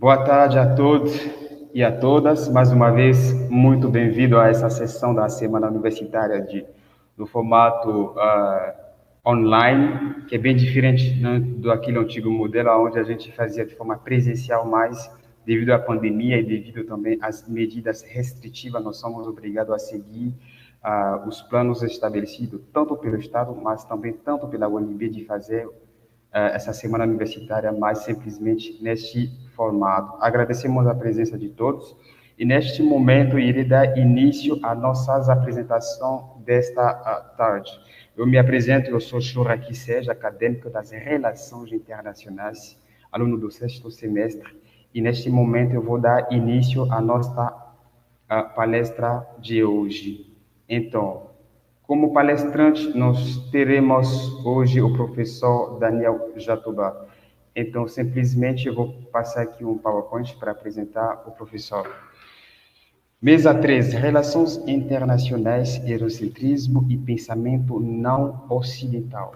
Boa tarde a todos e a todas. Mais uma vez, muito bem-vindo a essa sessão da Semana Universitária no formato online, que é bem diferente, né, do aquele antigo modelo, onde a gente fazia de forma presencial, mas devido à pandemia e devido também às medidas restritivas, nós somos obrigados a seguir os planos estabelecidos, tanto pelo Estado, mas também tanto pela UNB, de fazer essa semana universitária mais simplesmente neste formato. Agradecemos a presença de todos e neste momento irei dar início às nossas apresentações desta tarde. Eu me apresento, eu sou Choraki Sérgio, acadêmico das Relações Internacionais, aluno do sexto semestre, e neste momento eu vou dar início à nossa palestra de hoje. Então, como palestrante, nós teremos hoje o professor Daniel Jatobá. Então, simplesmente eu vou passar aqui um PowerPoint para apresentar o professor. Mesa 3, Relações Internacionais, Eurocentrismo e Pensamento Não Ocidental.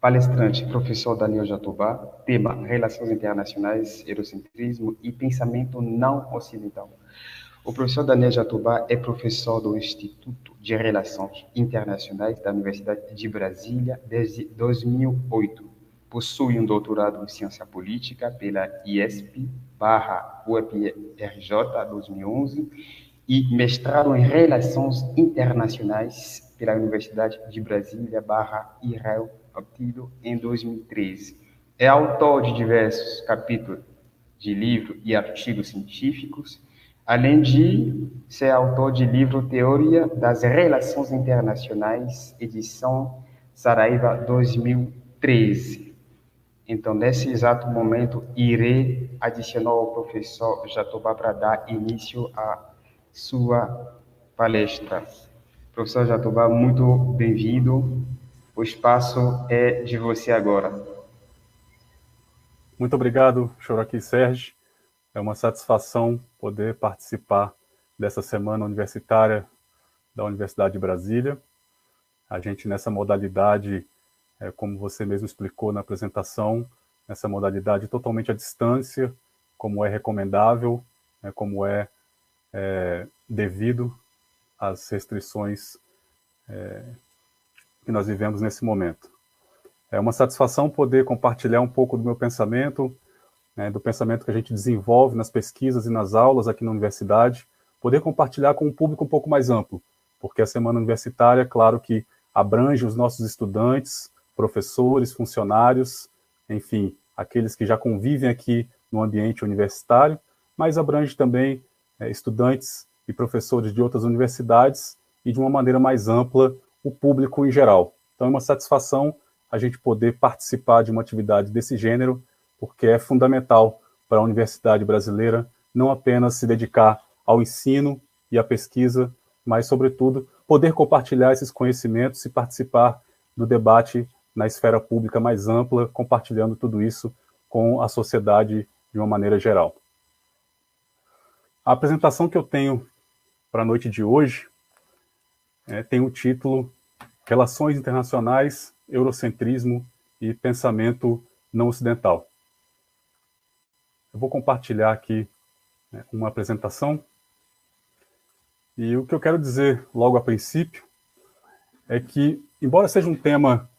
Palestrante, professor Daniel Jatobá. Tema, Relações Internacionais, Eurocentrismo e Pensamento Não Ocidental. O professor Daniel Jatobá é professor do Instituto de Relações Internacionais da Universidade de Brasília desde 2008. Possui um doutorado em Ciência Política pela IESP/UFRJ 2011 e mestrado em Relações Internacionais pela Universidade de Brasília/IREL, obtido em 2013. É autor de diversos capítulos de livros e artigos científicos, além de ser autor de livro Teoria das Relações Internacionais, edição Saraiva 2013. Então, nesse exato momento, irei adicionar o professor Jatobá para dar início à sua palestra. Professor Jatobá, muito bem-vindo. O espaço é de você agora. Muito obrigado, Choraki Sérgio. É uma satisfação poder participar dessa semana universitária da Universidade de Brasília. A gente, nessa modalidade, como você mesmo explicou na apresentação, nessa modalidade totalmente à distância, como é recomendável, como é devido às restrições que nós vivemos nesse momento. É uma satisfação poder compartilhar um pouco do meu pensamento, do pensamento que a gente desenvolve nas pesquisas e nas aulas aqui na universidade, poder compartilhar com um público um pouco mais amplo, porque a Semana Universitária, claro que abrange os nossos estudantes, professores, funcionários, enfim, aqueles que já convivem aqui no ambiente universitário, mas abrange também estudantes e professores de outras universidades e, de uma maneira mais ampla, o público em geral. Então é uma satisfação a gente poder participar de uma atividade desse gênero, porque é fundamental para a universidade brasileira não apenas se dedicar ao ensino e à pesquisa, mas, sobretudo, poder compartilhar esses conhecimentos e participar do debate na esfera pública mais ampla, compartilhando tudo isso com a sociedade de uma maneira geral. A apresentação que eu tenho para a noite de hoje tem o título Relações Internacionais, Eurocentrismo e Pensamento Não Ocidental. Eu vou compartilhar aqui uma apresentação. E o que eu quero dizer logo a princípio é que, embora seja um tema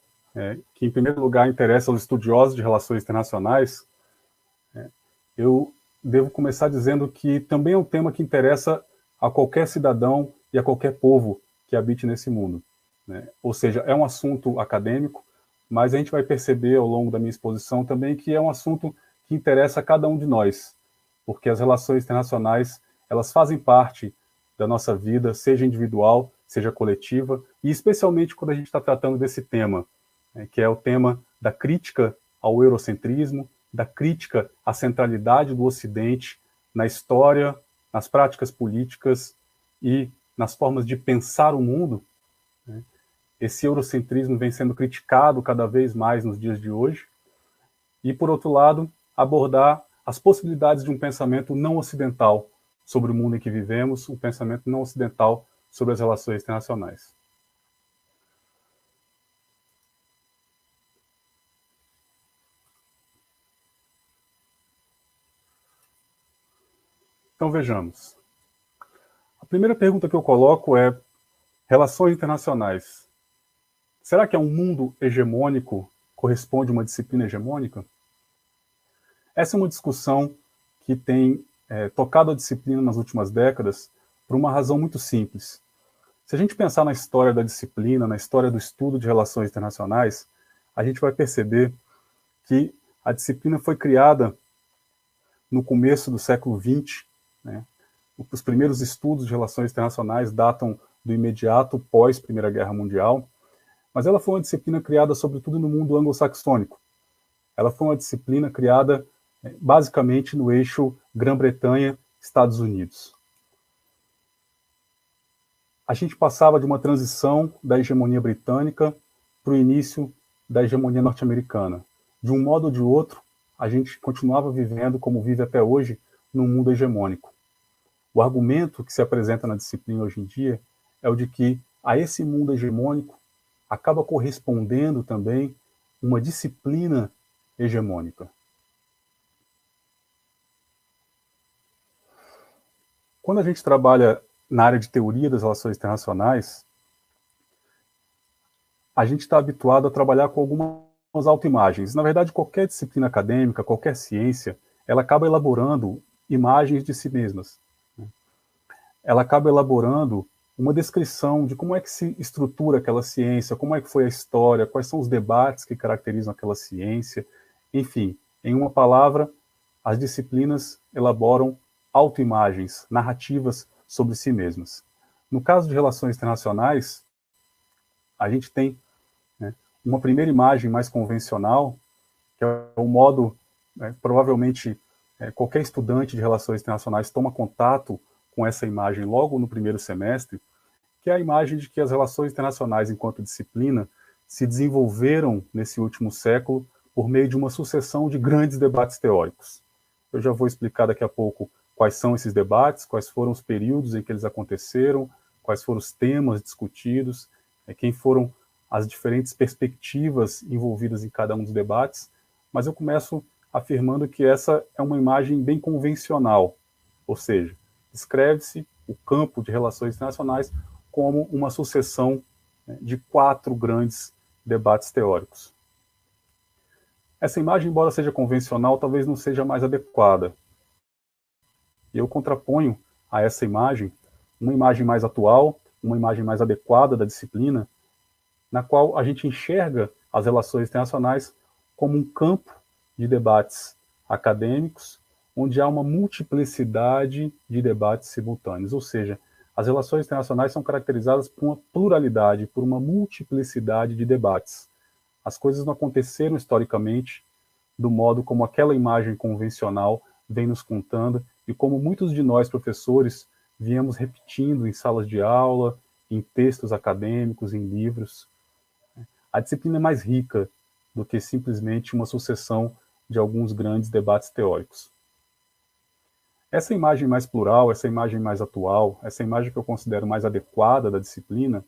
que, em primeiro lugar, interessa aos estudiosos de relações internacionais, eu devo começar dizendo que também é um tema que interessa a qualquer cidadão e a qualquer povo que habite nesse mundo. Ou seja, é um assunto acadêmico, mas a gente vai perceber ao longo da minha exposição também que é um assunto que interessa a cada um de nós, porque as relações internacionais, elas fazem parte da nossa vida, seja individual, seja coletiva, e especialmente quando a gente está tratando desse tema, que é o tema da crítica ao eurocentrismo, da crítica à centralidade do Ocidente na história, nas práticas políticas e nas formas de pensar o mundo. Esse eurocentrismo vem sendo criticado cada vez mais nos dias de hoje. E, por outro lado, abordar as possibilidades de um pensamento não ocidental sobre o mundo em que vivemos, um pensamento não ocidental sobre as relações internacionais. Então vejamos. A primeira pergunta que eu coloco é: relações internacionais. Será que a um mundo hegemônico corresponde uma disciplina hegemônica? Essa é uma discussão que tem tocado a disciplina nas últimas décadas por uma razão muito simples. Se a gente pensar na história da disciplina, na história do estudo de relações internacionais, a gente vai perceber que a disciplina foi criada no começo do século XX, né? Os primeiros estudos de relações internacionais datam do imediato pós Primeira Guerra Mundial, mas ela foi uma disciplina criada sobretudo no mundo anglo-saxônico. Ela foi uma disciplina criada basicamente no eixo Grã-Bretanha-Estados Unidos. A gente passava de uma transição da hegemonia britânica para o início da hegemonia norte-americana. De um modo ou de outro, a gente continuava vivendo, como vive até hoje, num mundo hegemônico. O argumento que se apresenta na disciplina hoje em dia é o de que a esse mundo hegemônico acaba correspondendo também uma disciplina hegemônica. Quando a gente trabalha na área de teoria das relações internacionais, a gente está habituado a trabalhar com algumas autoimagens. Na verdade, qualquer disciplina acadêmica, qualquer ciência, ela acaba elaborando imagens de si mesmas. Ela acaba elaborando uma descrição de como é que se estrutura aquela ciência, como é que foi a história, quais são os debates que caracterizam aquela ciência. Enfim, em uma palavra, as disciplinas elaboram autoimagens, narrativas sobre si mesmas. No caso de relações internacionais, a gente tem uma primeira imagem mais convencional, que é o modo, provavelmente, qualquer estudante de relações internacionais toma contato com essa imagem logo no primeiro semestre, que é a imagem de que as relações internacionais, enquanto disciplina, se desenvolveram nesse último século por meio de uma sucessão de grandes debates teóricos. Eu já vou explicar daqui a pouco quais são esses debates, quais foram os períodos em que eles aconteceram, quais foram os temas discutidos, quem foram as diferentes perspectivas envolvidas em cada um dos debates, mas eu começo afirmando que essa é uma imagem bem convencional, ou seja, descreve-se o campo de relações internacionais como uma sucessão de 4 grandes debates teóricos. Essa imagem, embora seja convencional, talvez não seja mais adequada. E eu contraponho a essa imagem uma imagem mais atual, uma imagem mais adequada da disciplina, na qual a gente enxerga as relações internacionais como um campo de debates acadêmicos, onde há uma multiplicidade de debates simultâneos, ou seja, as relações internacionais são caracterizadas por uma pluralidade, por uma multiplicidade de debates. As coisas não aconteceram historicamente do modo como aquela imagem convencional vem nos contando e como muitos de nós, professores, viemos repetindo em salas de aula, em textos acadêmicos, em livros. A disciplina é mais rica do que simplesmente uma sucessão de alguns grandes debates teóricos. Essa imagem mais plural, essa imagem mais atual, essa imagem que eu considero mais adequada da disciplina,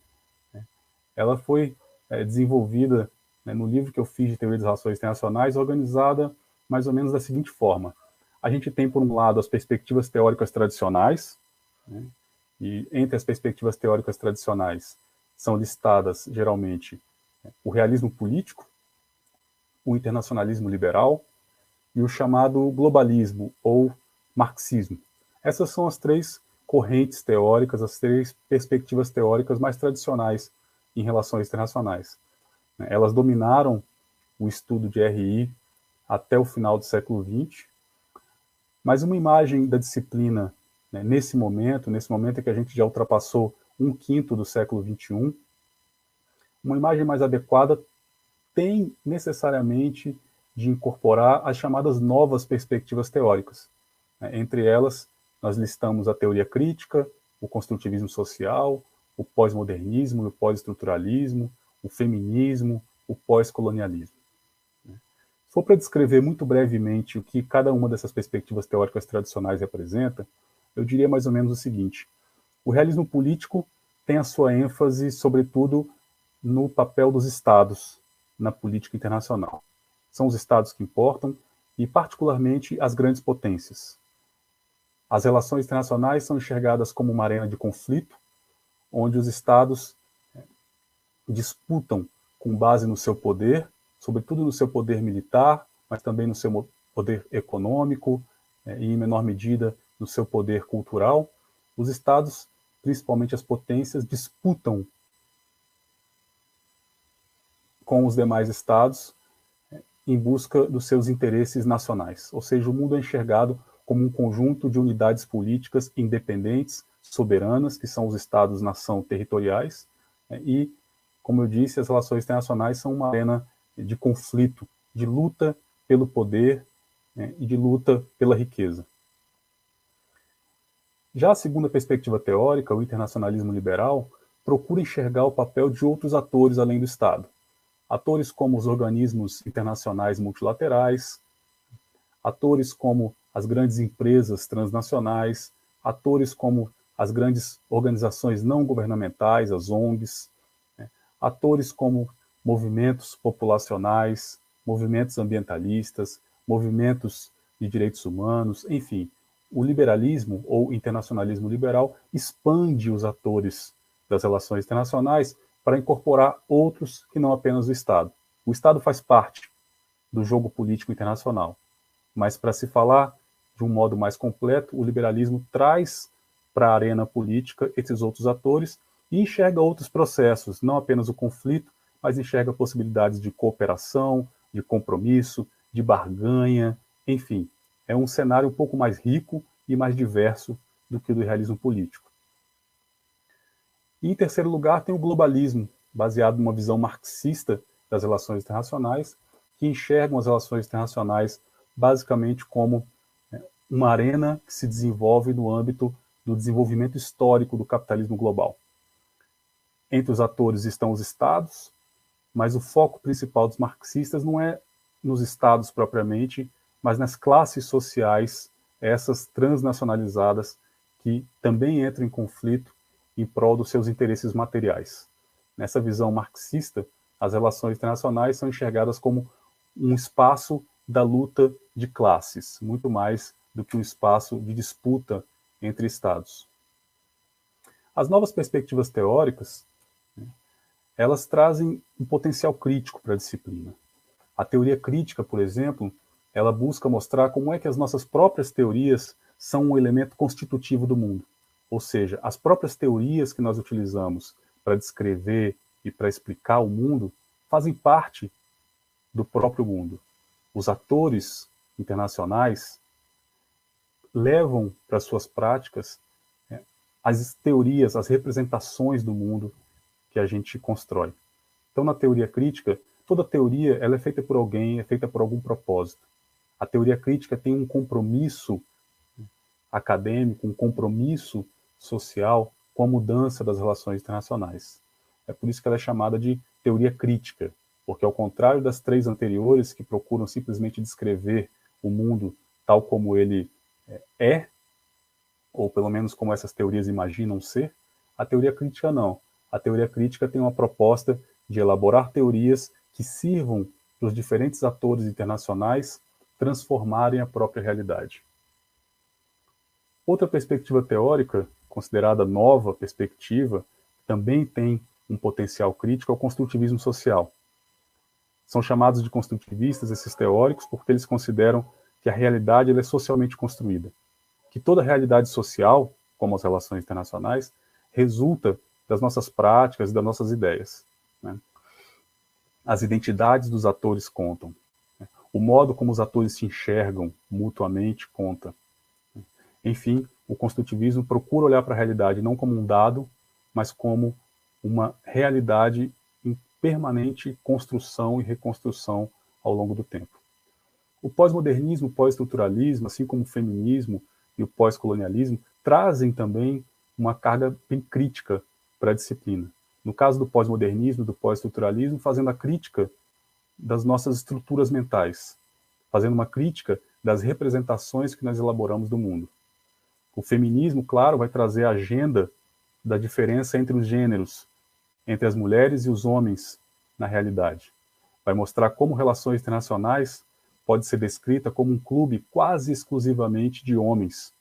ela foi desenvolvida no livro que eu fiz de Teoria das Relações Internacionais, organizada mais ou menos da seguinte forma. A gente tem, por um lado, as perspectivas teóricas tradicionais, e entre as perspectivas teóricas tradicionais são listadas, geralmente, o realismo político, o internacionalismo liberal e o chamado globalismo, ou marxismo. Essas são as 3 correntes teóricas, as 3 perspectivas teóricas mais tradicionais em relações internacionais. Elas dominaram o estudo de RI até o final do século XX, mas uma imagem da disciplina, nesse momento em que a gente já ultrapassou 1/5 do século XXI, uma imagem mais adequada tem necessariamente de incorporar as chamadas novas perspectivas teóricas. Entre elas, nós listamos a teoria crítica, o construtivismo social, o pós-modernismo, o pós-estruturalismo, o feminismo, o pós-colonialismo. Se for para descrever muito brevemente o que cada uma dessas perspectivas teóricas tradicionais representa, eu diria mais ou menos o seguinte: o realismo político tem a sua ênfase, sobretudo, no papel dos Estados na política internacional. São os Estados que importam, e particularmente as grandes potências. As relações internacionais são enxergadas como uma arena de conflito, onde os estados disputam com base no seu poder, sobretudo no seu poder militar, mas também no seu poder econômico e, em menor medida, no seu poder cultural. Os estados, principalmente as potências, disputam com os demais estados em busca dos seus interesses nacionais. Ou seja, o mundo é enxergado como um conjunto de unidades políticas independentes, soberanas, que são os estados-nação territoriais, e, como eu disse, as relações internacionais são uma arena de conflito, de luta pelo poder e de luta pela riqueza. Já a segunda perspectiva teórica, o internacionalismo liberal, procura enxergar o papel de outros atores além do Estado. Atores como os organismos internacionais multilaterais, atores como as grandes empresas transnacionais, atores como as grandes organizações não governamentais, as ONGs, atores como movimentos populacionais, movimentos ambientalistas, movimentos de direitos humanos, enfim. O liberalismo ou internacionalismo liberal expande os atores das relações internacionais para incorporar outros que não apenas o Estado. O Estado faz parte do jogo político internacional, mas para se falar de um modo mais completo, o liberalismo traz para a arena política esses outros atores e enxerga outros processos, não apenas o conflito, mas enxerga possibilidades de cooperação, de compromisso, de barganha, enfim. É um cenário um pouco mais rico e mais diverso do que o do realismo político. E, em terceiro lugar, tem o globalismo, baseado numa visão marxista das relações internacionais, que enxergam as relações internacionais basicamente como uma arena que se desenvolve no âmbito do desenvolvimento histórico do capitalismo global. Entre os atores estão os estados, mas o foco principal dos marxistas não é nos estados propriamente, mas nas classes sociais, essas transnacionalizadas, que também entram em conflito em prol dos seus interesses materiais. Nessa visão marxista, as relações internacionais são enxergadas como um espaço da luta de classes, muito mais do que um espaço de disputa entre estados. As novas perspectivas teóricas, elas trazem um potencial crítico para a disciplina. A teoria crítica, por exemplo, ela busca mostrar como é que as nossas próprias teorias são um elemento constitutivo do mundo. Ou seja, as próprias teorias que nós utilizamos para descrever e para explicar o mundo fazem parte do próprio mundo. Os atores internacionais levam para suas práticas as teorias, as representações do mundo que a gente constrói. Então, na teoria crítica, toda teoria ela é feita por alguém, é feita por algum propósito. A teoria crítica tem um compromisso acadêmico, um compromisso social com a mudança das relações internacionais. É por isso que ela é chamada de teoria crítica, porque ao contrário das três anteriores, que procuram simplesmente descrever o mundo tal como ele é, ou pelo menos como essas teorias imaginam ser, a teoria crítica não. A teoria crítica tem uma proposta de elaborar teorias que sirvam para os diferentes atores internacionais transformarem a própria realidade. Outra perspectiva teórica, considerada nova perspectiva, também tem um potencial crítico, é o construtivismo social. São chamados de construtivistas esses teóricos porque eles consideram que a realidade ela é socialmente construída, que toda realidade social, como as relações internacionais, resulta das nossas práticas e das nossas ideias. Né? As identidades dos atores contam. O modo como os atores se enxergam mutuamente conta. Enfim, o construtivismo procura olhar para a realidade não como um dado, mas como uma realidade em permanente construção e reconstrução ao longo do tempo. O pós-modernismo, o pós-estruturalismo, assim como o feminismo e o pós-colonialismo, trazem também uma carga bem crítica para a disciplina. No caso do pós-modernismo, do pós-estruturalismo, fazendo a crítica das nossas estruturas mentais, fazendo uma crítica das representações que nós elaboramos do mundo. O feminismo, claro, vai trazer a agenda da diferença entre os gêneros, entre as mulheres e os homens na realidade. Vai mostrar como relações internacionais pode ser descrita como um clube quase exclusivamente de homens,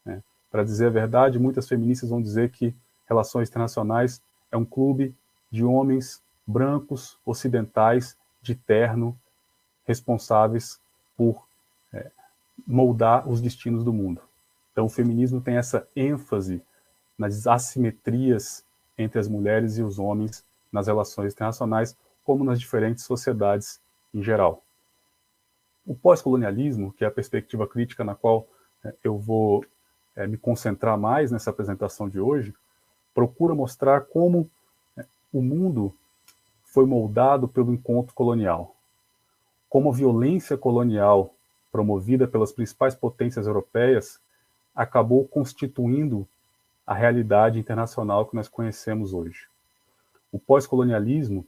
né? Para dizer a verdade, muitas feministas vão dizer que relações internacionais é um clube de homens brancos, ocidentais, de terno, responsáveis por moldar os destinos do mundo. Então, o feminismo tem essa ênfase nas assimetrias entre as mulheres e os homens nas relações internacionais, como nas diferentes sociedades em geral. O pós-colonialismo, que é a perspectiva crítica na qual eu vou me concentrar mais nessa apresentação de hoje, procura mostrar como o mundo foi moldado pelo encontro colonial, como a violência colonial promovida pelas principais potências europeias acabou constituindo a realidade internacional que nós conhecemos hoje. O pós-colonialismo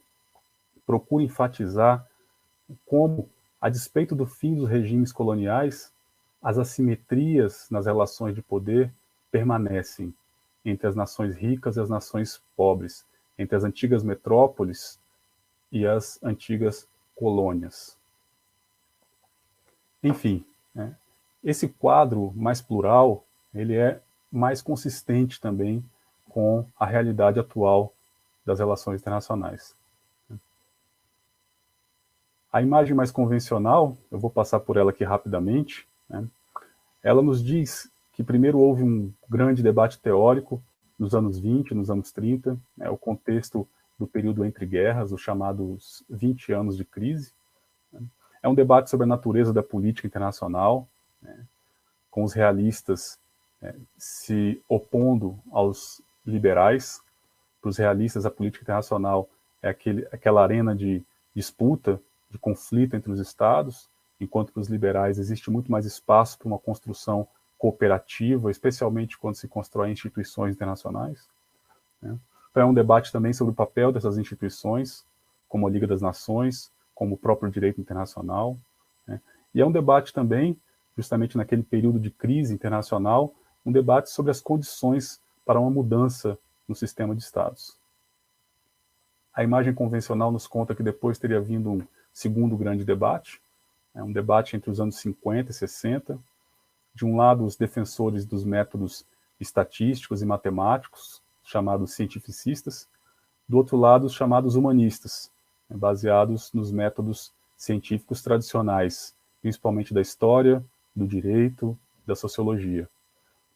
procura enfatizar como, a despeito do fim dos regimes coloniais, as assimetrias nas relações de poder permanecem entre as nações ricas e as nações pobres, entre as antigas metrópoles e as antigas colônias. Enfim, esse quadro mais plural, ele é mais consistente também com a realidade atual das relações internacionais. A imagem mais convencional, eu vou passar por ela aqui rapidamente, ela nos diz que primeiro houve um grande debate teórico nos anos 20, nos anos 30, o contexto do período entre guerras, os chamados 20 anos de crise. É um debate sobre a natureza da política internacional, com os realistas se opondo aos liberais. Para os realistas, a política internacional é aquela arena de disputa, de conflito entre os estados, enquanto para os liberais existe muito mais espaço para uma construção cooperativa, especialmente quando se constroem instituições internacionais. Então é um debate também sobre o papel dessas instituições, como a Liga das Nações, como o próprio direito internacional. E é um debate também, justamente naquele período de crise internacional, um debate sobre as condições para uma mudança no sistema de estados. A imagem convencional nos conta que depois teria vindo um segundo grande debate, um debate entre os anos 50 e 60. De um lado, os defensores dos métodos estatísticos e matemáticos, chamados cientificistas, do outro lado, os chamados humanistas, baseados nos métodos científicos tradicionais, principalmente da história, do direito, da sociologia.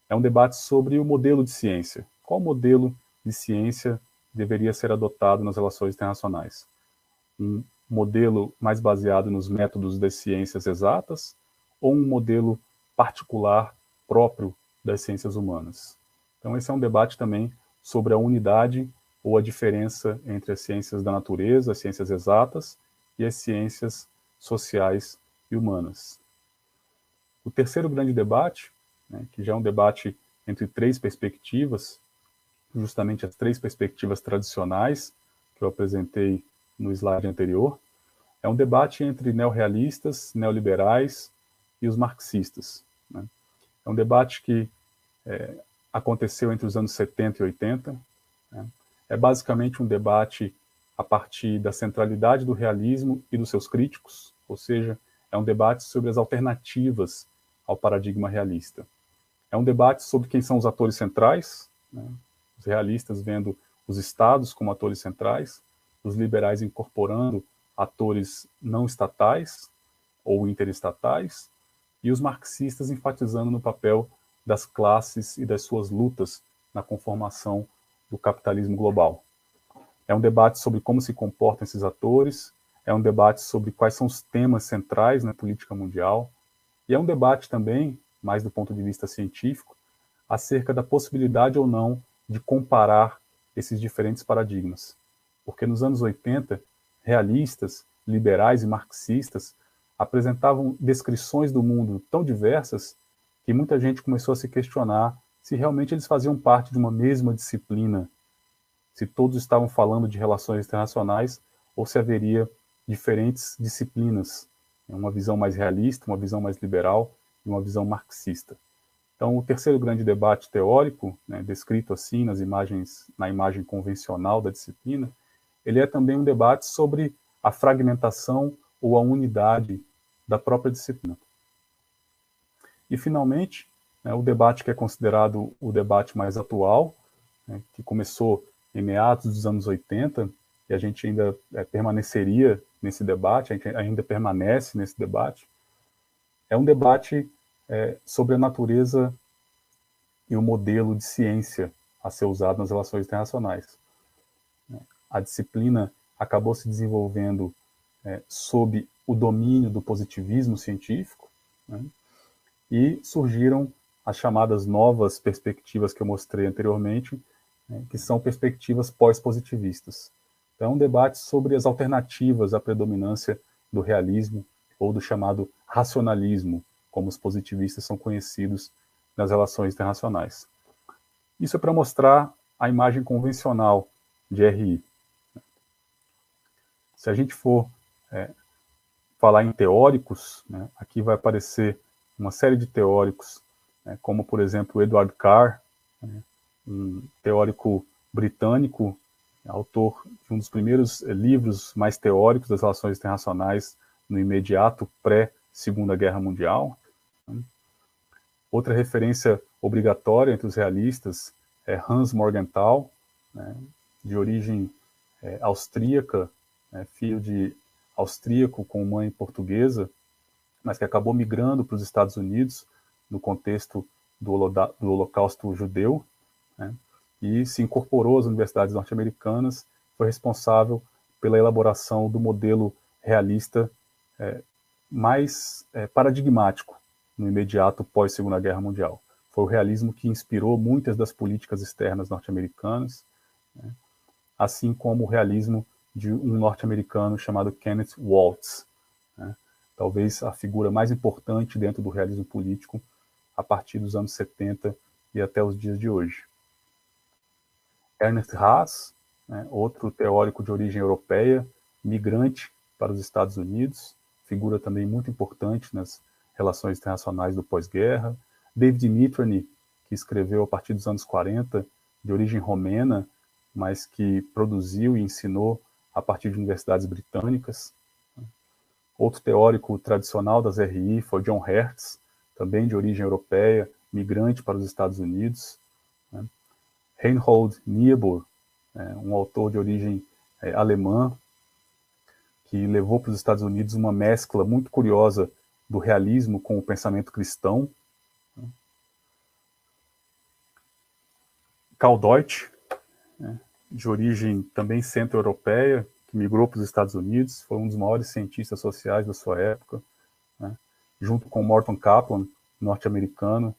É um debate sobre o modelo de ciência. Qual modelo de ciência deveria ser adotado nas relações internacionais? Um modelo mais baseado nos métodos das ciências exatas ou um modelo particular próprio das ciências humanas? Então esse é um debate também sobre a unidade ou a diferença entre as ciências da natureza, as ciências exatas e as ciências sociais e humanas. O terceiro grande debate, que já é um debate entre três perspectivas, justamente as três perspectivas tradicionais que eu apresentei no slide anterior, é um debate entre neorrealistas, neoliberais e os marxistas. É um debate que aconteceu entre os anos 70 e 80. É basicamente um debate a partir da centralidade do realismo e dos seus críticos, ou seja, é um debate sobre as alternativas ao paradigma realista. É um debate sobre quem são os atores centrais, os realistas vendo os estados como atores centrais, os liberais incorporando atores não estatais ou interestatais, e os marxistas enfatizando no papel das classes e das suas lutas na conformação do capitalismo global. É um debate sobre como se comportam esses atores, é um debate sobre quais são os temas centrais na política mundial, e é um debate também, mais do ponto de vista científico, acerca da possibilidade ou não de comparar esses diferentes paradigmas. Porque nos anos 80, realistas, liberais e marxistas apresentavam descrições do mundo tão diversas que muita gente começou a se questionar se realmente eles faziam parte de uma mesma disciplina, se todos estavam falando de relações internacionais ou se haveria diferentes disciplinas, uma visão mais realista, uma visão mais liberal e uma visão marxista. Então, o terceiro grande debate teórico, descrito assim na imagem convencional da disciplina, ele é também um debate sobre a fragmentação ou a unidade da própria disciplina. E, finalmente, né, o debate que é considerado o debate mais atual, né, que começou em meados dos anos 80, e a gente ainda permaneceria nesse debate, a gente ainda permanece nesse debate, é um debate sobre a natureza e o modelo de ciência a ser usado nas relações internacionais. A disciplina acabou se desenvolvendo sob o domínio do positivismo científico, né, e surgiram as chamadas novas perspectivas que eu mostrei anteriormente, né, que são perspectivas pós-positivistas. Então, é um debate sobre as alternativas à predominância do realismo ou do chamado racionalismo, como os positivistas são conhecidos nas relações internacionais. Isso é para mostrar a imagem convencional de RI. Se a gente for falar em teóricos, né, aqui vai aparecer uma série de teóricos, né, como, por exemplo, Edward Carr, né, um teórico britânico, autor de um dos primeiros livros mais teóricos das relações internacionais no imediato pré-Segunda Guerra Mundial. Outra referência obrigatória entre os realistas é Hans Morgenthau, né, de origem austríaca, filho de austríaco com mãe portuguesa, mas que acabou migrando para os Estados Unidos no contexto do Holocausto judeu, né, e se incorporou às universidades norte-americanas, foi responsável pela elaboração do modelo realista mais paradigmático no imediato pós-Segunda Guerra Mundial. Foi o realismo que inspirou muitas das políticas externas norte-americanas, né, assim como o realismo de um norte-americano chamado Kenneth Waltz, né, talvez a figura mais importante dentro do realismo político a partir dos anos 70 e até os dias de hoje. Ernest Haas, né, outro teórico de origem europeia, migrante para os Estados Unidos, figura também muito importante nas relações internacionais do pós-guerra. David Mitrany, que escreveu a partir dos anos 40, de origem romena, mas que produziu e ensinou a partir de universidades britânicas. Outro teórico tradicional das RI foi John Hertz, também de origem europeia, migrante para os Estados Unidos. Reinhold Niebuhr, um autor de origem alemã, que levou para os Estados Unidos uma mescla muito curiosa do realismo com o pensamento cristão. Karl Deutsch, de origem também centro-europeia, que migrou para os Estados Unidos, foi um dos maiores cientistas sociais da sua época, né, junto com Morton Kaplan, norte-americano,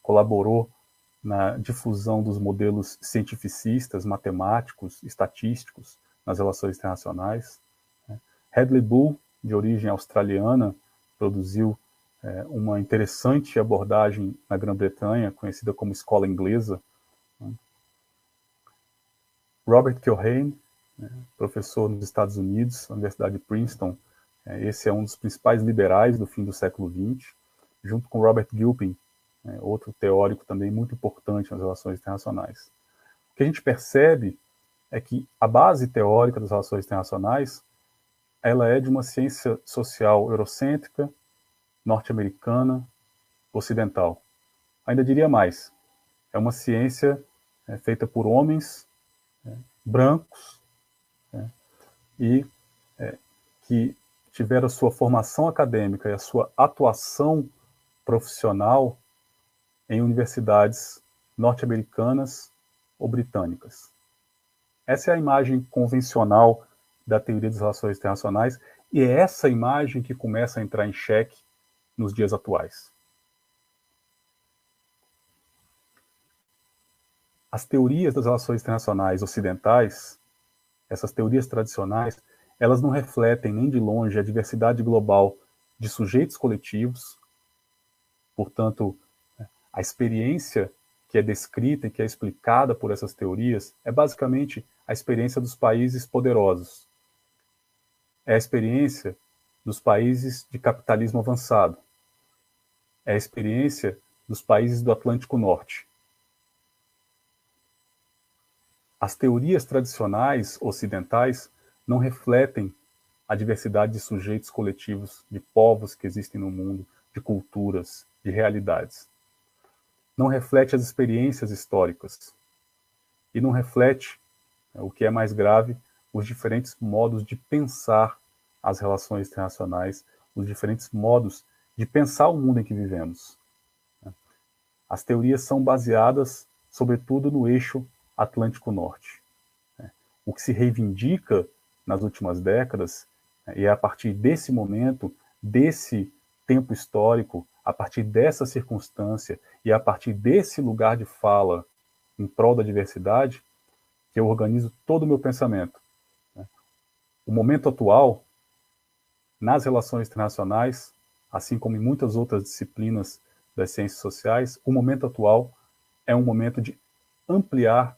colaborou na difusão dos modelos cientificistas, matemáticos, estatísticos nas relações internacionais. Hadley Bull, de origem australiana, produziu uma interessante abordagem na Grã-Bretanha, conhecida como escola inglesa. Robert Keohane, professor nos Estados Unidos, na Universidade de Princeton, esse é um dos principais liberais do fim do século XX, junto com Robert Gilpin, outro teórico também muito importante nas relações internacionais. O que a gente percebe é que a base teórica das relações internacionais ela é de uma ciência social eurocêntrica, norte-americana, ocidental. Ainda diria mais, é uma ciência feita por homens brancos e que tiveram a sua formação acadêmica e a sua atuação profissional em universidades norte-americanas ou britânicas. Essa é a imagem convencional da teoria das relações internacionais e é essa imagem que começa a entrar em xeque nos dias atuais. As teorias das relações internacionais ocidentais, essas teorias tradicionais, elas não refletem nem de longe a diversidade global de sujeitos coletivos. Portanto, a experiência que é descrita e que é explicada por essas teorias é basicamente a experiência dos países poderosos. É a experiência dos países de capitalismo avançado. É a experiência dos países do Atlântico Norte. As teorias tradicionais ocidentais não refletem a diversidade de sujeitos coletivos, de povos que existem no mundo, de culturas, de realidades. Não reflete as experiências históricas. E não reflete, o que é mais grave, os diferentes modos de pensar as relações internacionais, os diferentes modos de pensar o mundo em que vivemos. As teorias são baseadas, sobretudo, no eixo Atlântico Norte. O que se reivindica nas últimas décadas, e é a partir desse momento, desse tempo histórico, a partir dessa circunstância e a partir desse lugar de fala em prol da diversidade, que eu organizo todo o meu pensamento. O momento atual, nas relações internacionais, assim como em muitas outras disciplinas das ciências sociais, o momento atual é um momento de ampliar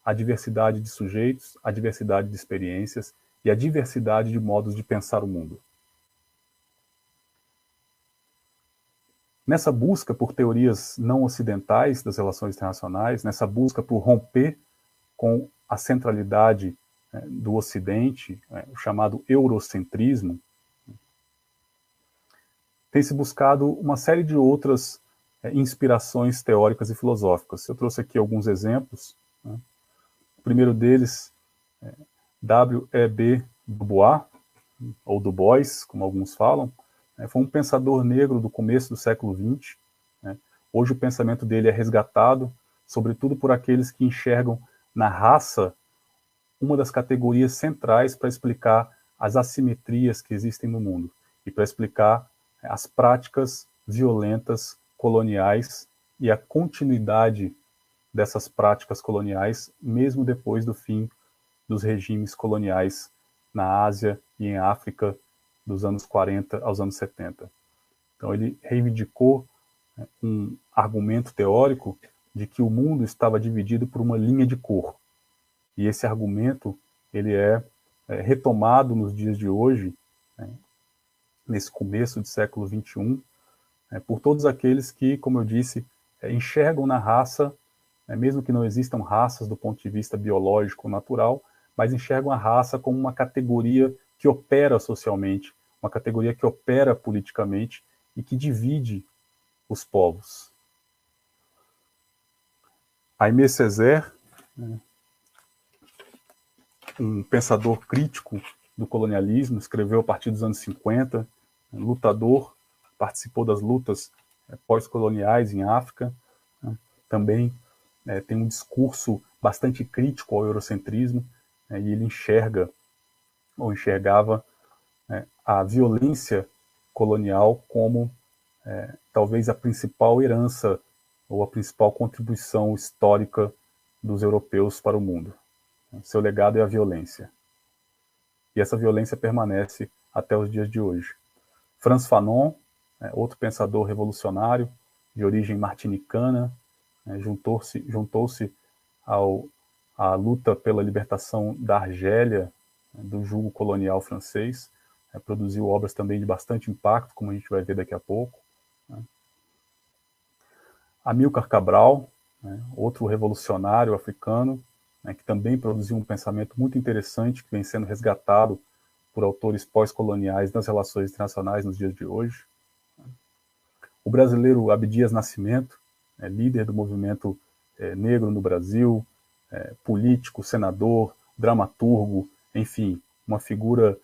a diversidade de sujeitos, a diversidade de experiências e a diversidade de modos de pensar o mundo. Nessa busca por teorias não ocidentais das relações internacionais, nessa busca por romper com a centralidade do Ocidente, o chamado eurocentrismo, tem se buscado uma série de outras inspirações teóricas e filosóficas. Eu trouxe aqui alguns exemplos. O primeiro deles, W.E.B. Du Bois, ou Du Bois, como alguns falam, foi um pensador negro do começo do século XX. Hoje o pensamento dele é resgatado, sobretudo por aqueles que enxergam na raça uma das categorias centrais para explicar as assimetrias que existem no mundo e para explicar as práticas violentas coloniais e a continuidade dessas práticas coloniais, mesmo depois do fim dos regimes coloniais na Ásia e em África, dos anos 40 aos anos 70. Então ele reivindicou um argumento teórico de que o mundo estava dividido por uma linha de cor. E esse argumento ele é retomado nos dias de hoje, nesse começo do século XXI, por todos aqueles que, como eu disse, enxergam na raça, mesmo que não existam raças do ponto de vista biológico natural, mas enxergam a raça como uma categoria que opera socialmente, uma categoria que opera politicamente e que divide os povos. Aimé Césaire, um pensador crítico do colonialismo, escreveu a partir dos anos 50, lutador, participou das lutas pós-coloniais em África, também tem um discurso bastante crítico ao eurocentrismo, e ele enxerga, ou enxergava, a violência colonial como talvez a principal herança ou a principal contribuição histórica dos europeus para o mundo. Seu legado é a violência. E essa violência permanece até os dias de hoje. Frantz Fanon, outro pensador revolucionário de origem martinicana, juntou-se à luta pela libertação da Argélia, do jugo colonial francês, produziu obras também de bastante impacto, como a gente vai ver daqui a pouco. Amílcar Cabral, outro revolucionário africano, que também produziu um pensamento muito interessante, que vem sendo resgatado por autores pós-coloniais nas relações internacionais nos dias de hoje. O brasileiro Abdias Nascimento, líder do movimento negro no Brasil, político, senador, dramaturgo, enfim, uma figura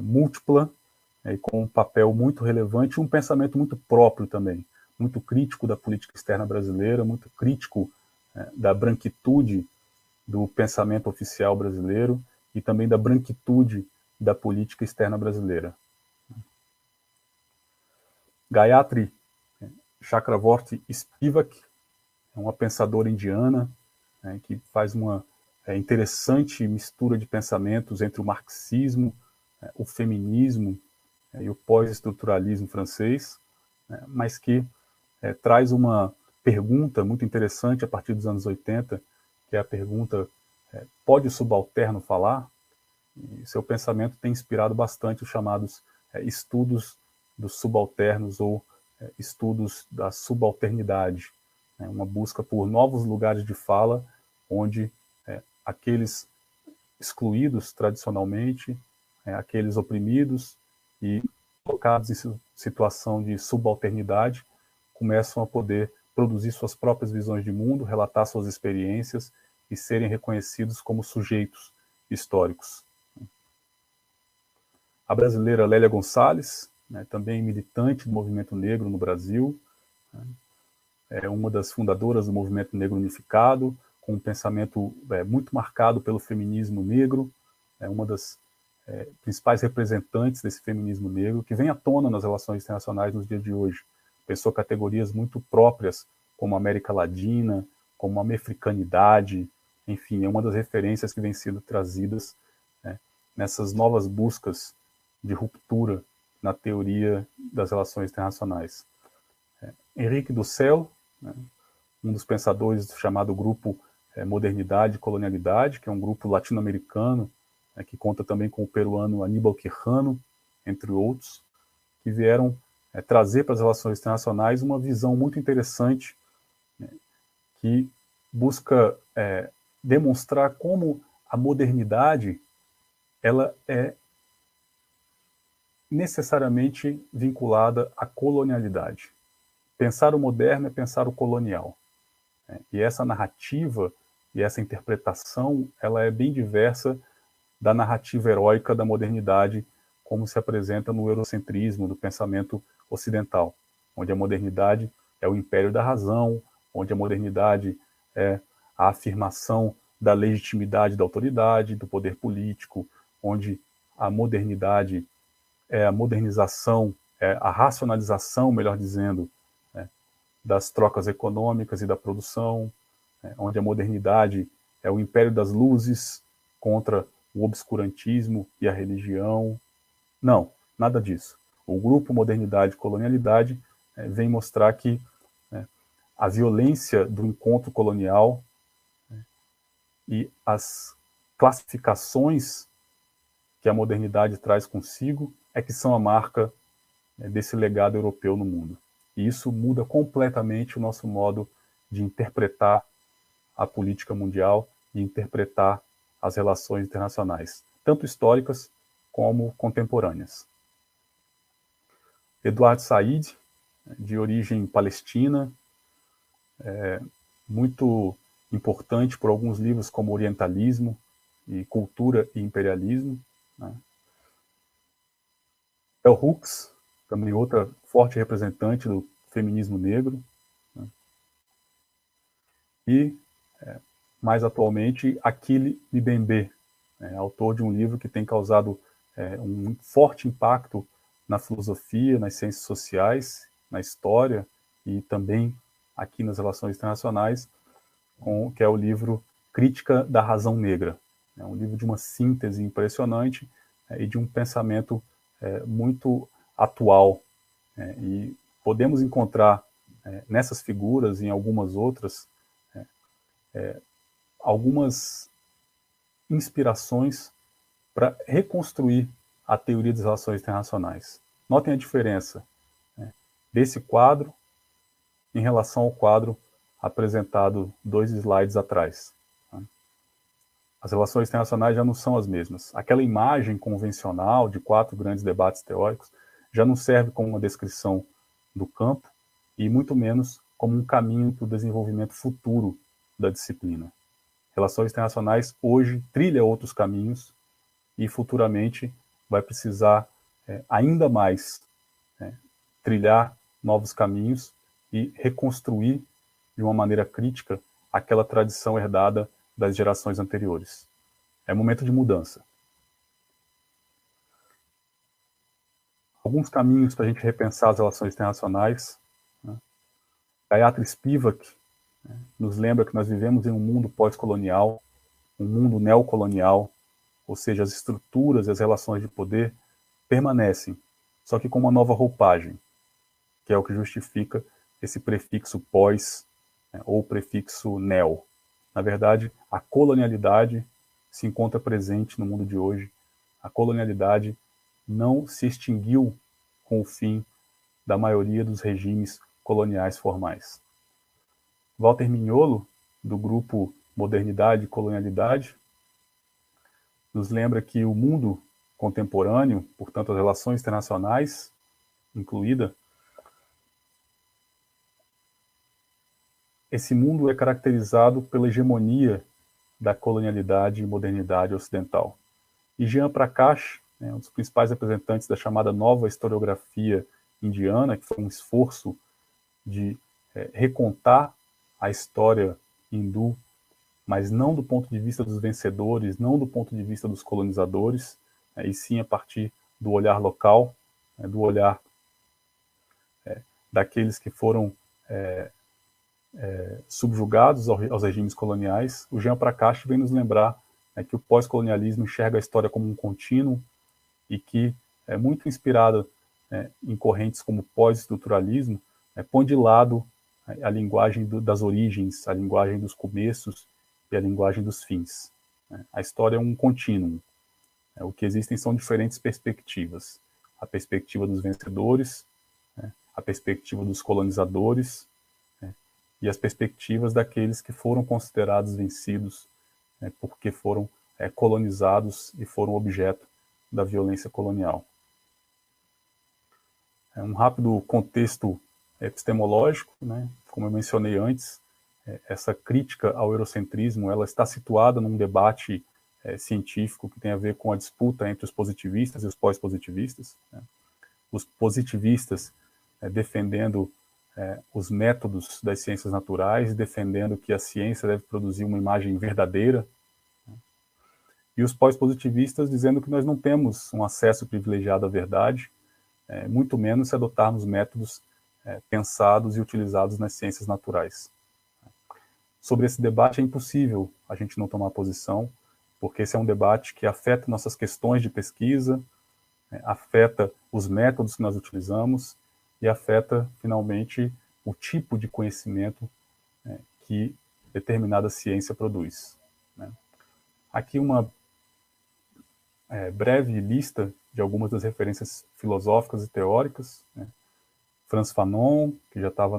múltipla, e com um papel muito relevante e um pensamento muito próprio também, muito crítico da política externa brasileira, muito crítico da branquitude do pensamento oficial brasileiro e também da branquitude da política externa brasileira. Gayatri Chakravorty Spivak é uma pensadora indiana que faz uma interessante mistura de pensamentos entre o marxismo, o feminismo e o pós-estruturalismo francês, mas que traz uma pergunta muito interessante a partir dos anos 80, que é a pergunta: pode o subalterno falar? E seu pensamento tem inspirado bastante os chamados estudos dos subalternos ou estudos da subalternidade, uma busca por novos lugares de fala onde aqueles excluídos tradicionalmente, aqueles oprimidos e colocados em situação de subalternidade, começam a poder produzir suas próprias visões de mundo, relatar suas experiências e serem reconhecidos como sujeitos históricos. A brasileira Lélia Gonçalves, né, também militante do movimento negro no Brasil, né, é uma das fundadoras do movimento negro unificado, com um pensamento muito marcado pelo feminismo negro, é uma das principais representantes desse feminismo negro, que vem à tona nas relações internacionais nos dias de hoje. Pensou categorias muito próprias, como América Latina, como a mefricanidade, enfim, é uma das referências que vem sendo trazidas, né, nessas novas buscas de ruptura na teoria das relações internacionais. Henrique Dussel, né, um dos pensadores do chamado grupo Modernidade e Colonialidade, que é um grupo latino-americano, que conta também com o peruano Aníbal Quijano, entre outros, que vieram trazer para as relações internacionais uma visão muito interessante, né, que busca demonstrar como a modernidade ela é necessariamente vinculada à colonialidade. Pensar o moderno é pensar o colonial. E essa narrativa e essa interpretação ela é bem diversa da narrativa heróica da modernidade, como se apresenta no eurocentrismo, do pensamento ocidental, onde a modernidade é o império da razão, onde a modernidade é a afirmação da legitimidade da autoridade, do poder político, onde a modernidade é a modernização, é a racionalização, melhor dizendo, das trocas econômicas e da produção, onde a modernidade é o império das luzes contra o obscurantismo e a religião. Não, nada disso. O grupo Modernidade e Colonialidade vem mostrar que a violência do encontro colonial e as classificações que a modernidade traz consigo é que são a marca desse legado europeu no mundo. E isso muda completamente o nosso modo de interpretar a política mundial e interpretar as relações internacionais, tanto históricas como contemporâneas. Eduardo Said, de origem palestina, muito importante por alguns livros como Orientalismo e Cultura e Imperialismo. Né? Bell Hooks, também outra forte representante do feminismo negro. Né? E, mais atualmente, Achille Mbembe, autor de um livro que tem causado um forte impacto na filosofia, nas ciências sociais, na história e também aqui nas relações internacionais, que é o livro Crítica da Razão Negra. É um livro de uma síntese impressionante e de um pensamento muito atual. E podemos encontrar nessas figuras e em algumas outras algumas inspirações para reconstruir a teoria das relações internacionais. Notem a diferença desse quadro em relação ao quadro apresentado 2 slides atrás. As relações internacionais já não são as mesmas. Aquela imagem convencional de 4 grandes debates teóricos já não serve como uma descrição do campo e muito menos como um caminho para o desenvolvimento futuro da disciplina. Relações internacionais hoje trilha outros caminhos e futuramente vai precisar ainda mais trilhar novos caminhos e reconstruir de uma maneira crítica aquela tradição herdada das gerações anteriores. É momento de mudança. Alguns caminhos para a gente repensar as relações internacionais. Gayatri Spivak nos lembra que nós vivemos em um mundo pós-colonial, um mundo neocolonial, ou seja, as estruturas e as relações de poder permanecem, só que com uma nova roupagem, que é o que justifica esse prefixo pós ou prefixo neo. Na verdade, a colonialidade se encontra presente no mundo de hoje. A colonialidade não se extinguiu com o fim da maioria dos regimes coloniais formais. Walter Mignolo, do grupo Modernidade e Colonialidade, nos lembra que o mundo contemporâneo, portanto as relações internacionais, incluída, esse mundo é caracterizado pela hegemonia da colonialidade e modernidade ocidental. E Jean Prakash, um dos principais representantes da chamada nova historiografia indiana, que foi um esforço de recontar a história hindu, mas não do ponto de vista dos vencedores, não do ponto de vista dos colonizadores, e sim a partir do olhar local, do olhar daqueles que foram subjugados aos regimes coloniais. O Jean Prakash vem nos lembrar que o pós-colonialismo enxerga a história como um contínuo e que, muito inspirado em correntes como o pós-estruturalismo, põe de lado a linguagem das origens, a linguagem dos começos e a linguagem dos fins. A história é um contínuo. O que existem são diferentes perspectivas. A perspectiva dos vencedores, a perspectiva dos colonizadores, e as perspectivas daqueles que foram considerados vencidos porque foram colonizados e foram objeto da violência colonial. Um rápido contexto epistemológico, como eu mencionei antes, essa crítica ao eurocentrismo, ela está situada num debate científico que tem a ver com a disputa entre os positivistas e os pós-positivistas. Os positivistas defendendo os métodos das ciências naturais, defendendo que a ciência deve produzir uma imagem verdadeira, e os pós-positivistas dizendo que nós não temos um acesso privilegiado à verdade, muito menos se adotarmos métodos pensados e utilizados nas ciências naturais. Sobre esse debate é impossível a gente não tomar posição, porque esse é um debate que afeta nossas questões de pesquisa, afeta os métodos que nós utilizamos e afeta, finalmente, o tipo de conhecimento que determinada ciência produz. Aqui uma breve lista de algumas das referências filosóficas e teóricas. Frantz Fanon, que já estava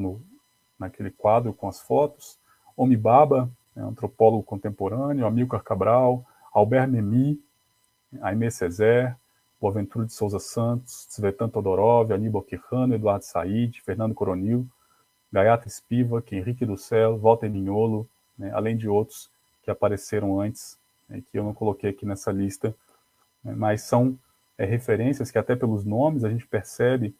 naquele quadro com as fotos, Homi Bhabha, antropólogo contemporâneo, Amilcar Cabral, Albert Memmi, Aimé Césaire, Boaventura de Souza Santos, Tsvetan Todorov, Aníbal Quijano, Eduardo Said, Fernando Coronil, Gayatri Spivak, Henrique Dussel, Walter Mignolo, além de outros que apareceram antes, que eu não coloquei aqui nessa lista, mas são referências que até pelos nomes a gente percebe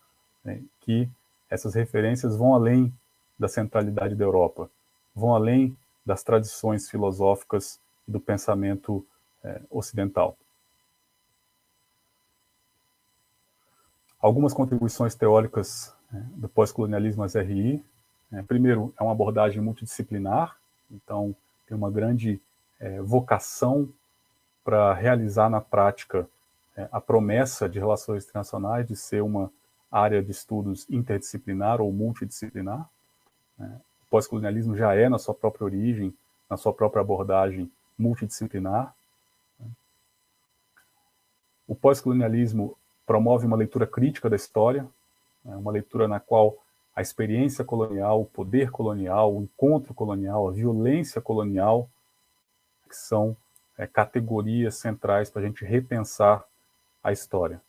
que essas referências vão além da centralidade da Europa, vão além das tradições filosóficas e do pensamento ocidental. Algumas contribuições teóricas do pós-colonialismo às RI. Primeiro, é uma abordagem multidisciplinar, então tem uma grande vocação para realizar na prática a promessa de relações internacionais de ser uma área de estudos interdisciplinar ou multidisciplinar. O pós-colonialismo já é, na sua própria origem, na sua própria abordagem, multidisciplinar. O pós-colonialismo promove uma leitura crítica da história, uma leitura na qual a experiência colonial, o poder colonial, o encontro colonial, a violência colonial, que são categorias centrais para a gente repensar a história.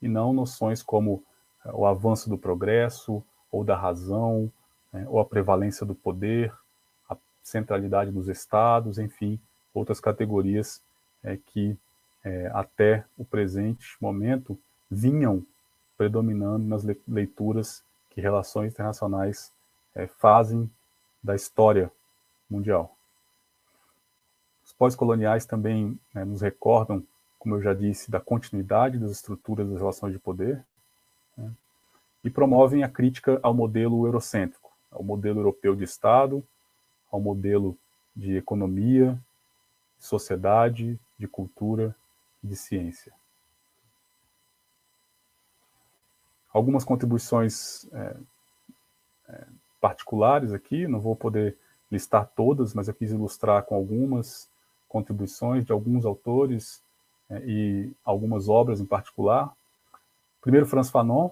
E não noções como o avanço do progresso, ou da razão, ou a prevalência do poder, a centralidade dos estados, enfim, outras categorias que até o presente momento vinham predominando nas leituras que relações internacionais fazem da história mundial. Os pós-coloniais também nos recordam, como eu já disse, da continuidade das estruturas das relações de poder, e promovem a crítica ao modelo eurocêntrico, ao modelo europeu de Estado, ao modelo de economia, de sociedade, de cultura e de ciência. Algumas contribuições particulares aqui, não vou poder listar todas, mas eu quis ilustrar com algumas contribuições de alguns autores e algumas obras em particular. Primeiro, Frantz Fanon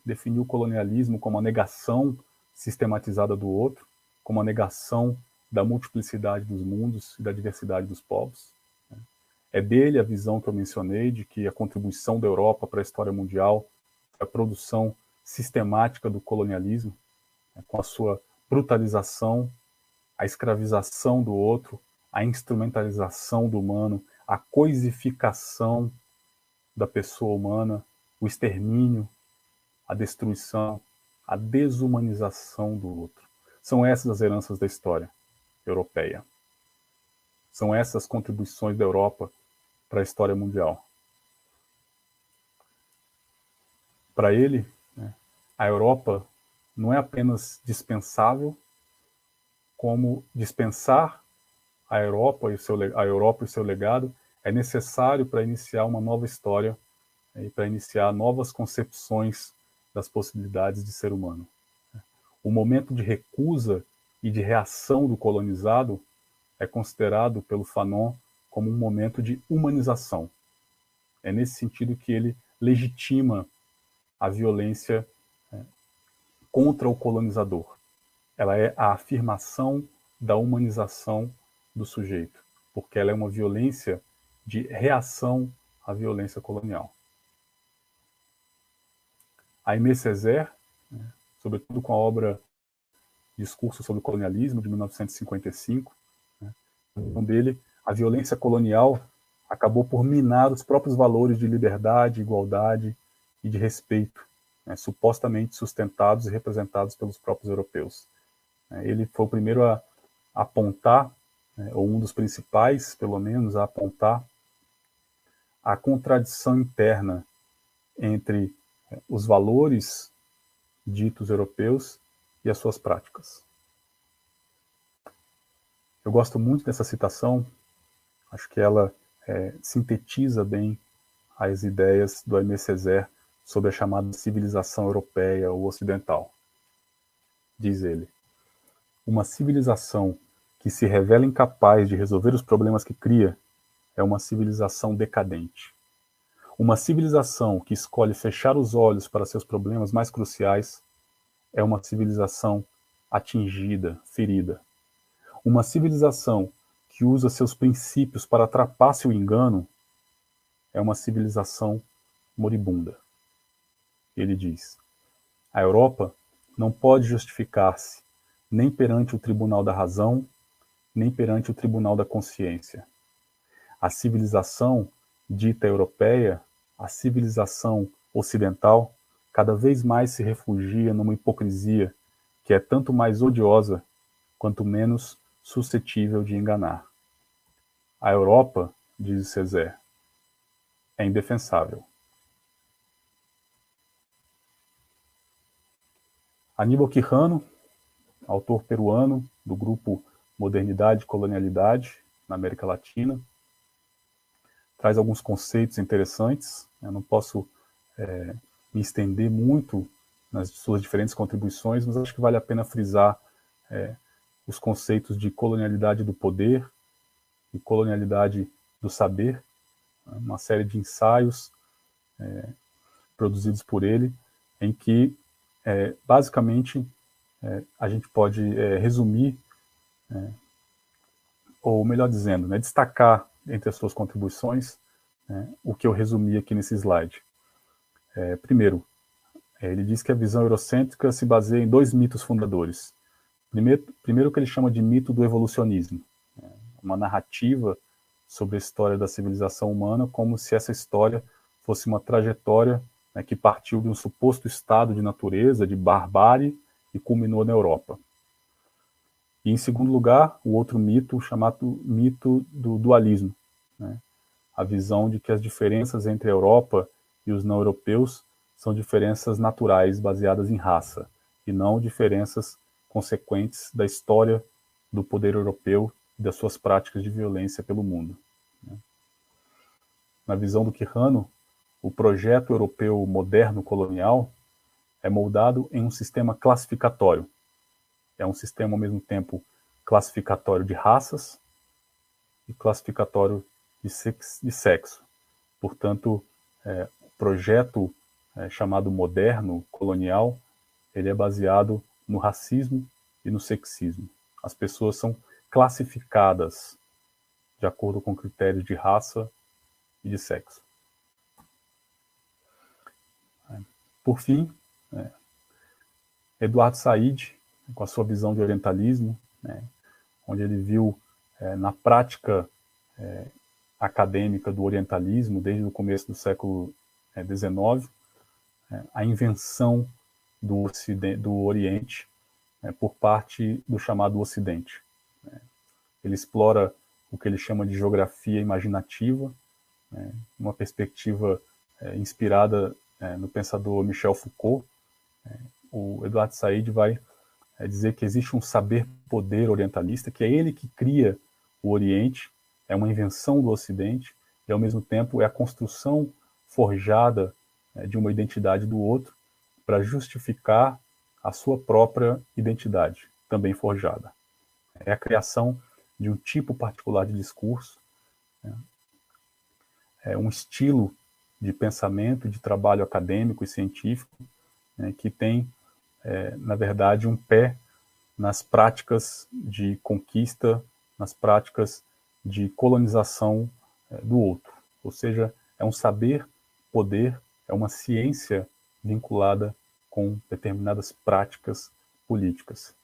definiu o colonialismo como a negação sistematizada do outro, como a negação da multiplicidade dos mundos e da diversidade dos povos. É dele a visão que eu mencionei de que a contribuição da Europa para a história mundial é a produção sistemática do colonialismo, com a sua brutalização, a escravização do outro, a instrumentalização do humano, a coisificação da pessoa humana, o extermínio, a destruição, a desumanização do outro. São essas as heranças da história europeia. São essas as contribuições da Europa para a história mundial. Para ele, a Europa não é apenas dispensável, como dispensar a Europa e o seu legado é necessário para iniciar uma nova história e para iniciar novas concepções das possibilidades de ser humano. O momento de recusa e de reação do colonizado é considerado pelo Fanon como um momento de humanização. É nesse sentido que ele legitima a violência contra o colonizador. Ela é a afirmação da humanização do sujeito, porque ela é uma violência de reação à violência colonial. Aimé Césaire, sobretudo com a obra Discurso sobre o Colonialismo, de 1955, dele, a violência colonial acabou por minar os próprios valores de liberdade, igualdade e de respeito, supostamente sustentados e representados pelos próprios europeus. Ele foi o primeiro a apontar, ou um dos principais, pelo menos, a apontar a contradição interna entre os valores ditos europeus e as suas práticas. Eu gosto muito dessa citação, acho que ela sintetiza bem as ideias do Aimé Césaire sobre a chamada civilização europeia ou ocidental. Diz ele: uma civilização que se revela incapaz de resolver os problemas que cria é uma civilização decadente. Uma civilização que escolhe fechar os olhos para seus problemas mais cruciais é uma civilização atingida, ferida. Uma civilização que usa seus princípios para a trapaça e o engano é uma civilização moribunda. Ele diz: a Europa não pode justificar-se nem perante o tribunal da razão, nem perante o tribunal da consciência. A civilização dita europeia, a civilização ocidental, cada vez mais se refugia numa hipocrisia que é tanto mais odiosa quanto menos suscetível de enganar. A Europa, diz Césaire, é indefensável. Aníbal Quijano, autor peruano do grupo Modernidade e Colonialidade na América Latina, traz alguns conceitos interessantes. Eu não posso me estender muito nas suas diferentes contribuições, mas acho que vale a pena frisar os conceitos de colonialidade do poder e colonialidade do saber, uma série de ensaios produzidos por ele, em que, basicamente, a gente pode resumir, ou melhor dizendo, destacar entre as suas contribuições o que eu resumi aqui nesse slide. Primeiro, ele diz que a visão eurocêntrica se baseia em dois mitos fundadores. Primeiro, o que ele chama de mito do evolucionismo, uma narrativa sobre a história da civilização humana, como se essa história fosse uma trajetória que partiu de um suposto estado de natureza, de barbárie, e culminou na Europa. E, em segundo lugar, o outro mito, chamado mito do dualismo, a visão de que as diferenças entre a Europa e os não-europeus são diferenças naturais baseadas em raça, e não diferenças consequentes da história do poder europeu e das suas práticas de violência pelo mundo. Na visão do Quijano, o projeto europeu moderno colonial é moldado em um sistema classificatório. É um sistema, ao mesmo tempo, classificatório de raças e classificatório de sexo. Portanto, o projeto chamado moderno colonial, ele é baseado no racismo e no sexismo. As pessoas são classificadas de acordo com critérios de raça e de sexo. Por fim, Eduardo Said, com a sua visão de orientalismo, né, onde ele viu na prática acadêmica do orientalismo, desde o começo do século XIX, a invenção do Oriente por parte do chamado Ocidente. Ele explora o que ele chama de geografia imaginativa, uma perspectiva inspirada no pensador Michel Foucault. O Eduardo Said vai dizer que existe um saber-poder orientalista, que é ele que cria o Oriente, é uma invenção do Ocidente, e ao mesmo tempo é a construção forjada de uma identidade do outro para justificar a sua própria identidade, também forjada. É a criação de um tipo particular de discurso, é um estilo de pensamento, de trabalho acadêmico e científico, que tem, na verdade, um pé nas práticas de conquista, nas práticas de colonização do outro. Ou seja, é um saber-poder, é uma ciência vinculada com determinadas práticas políticas.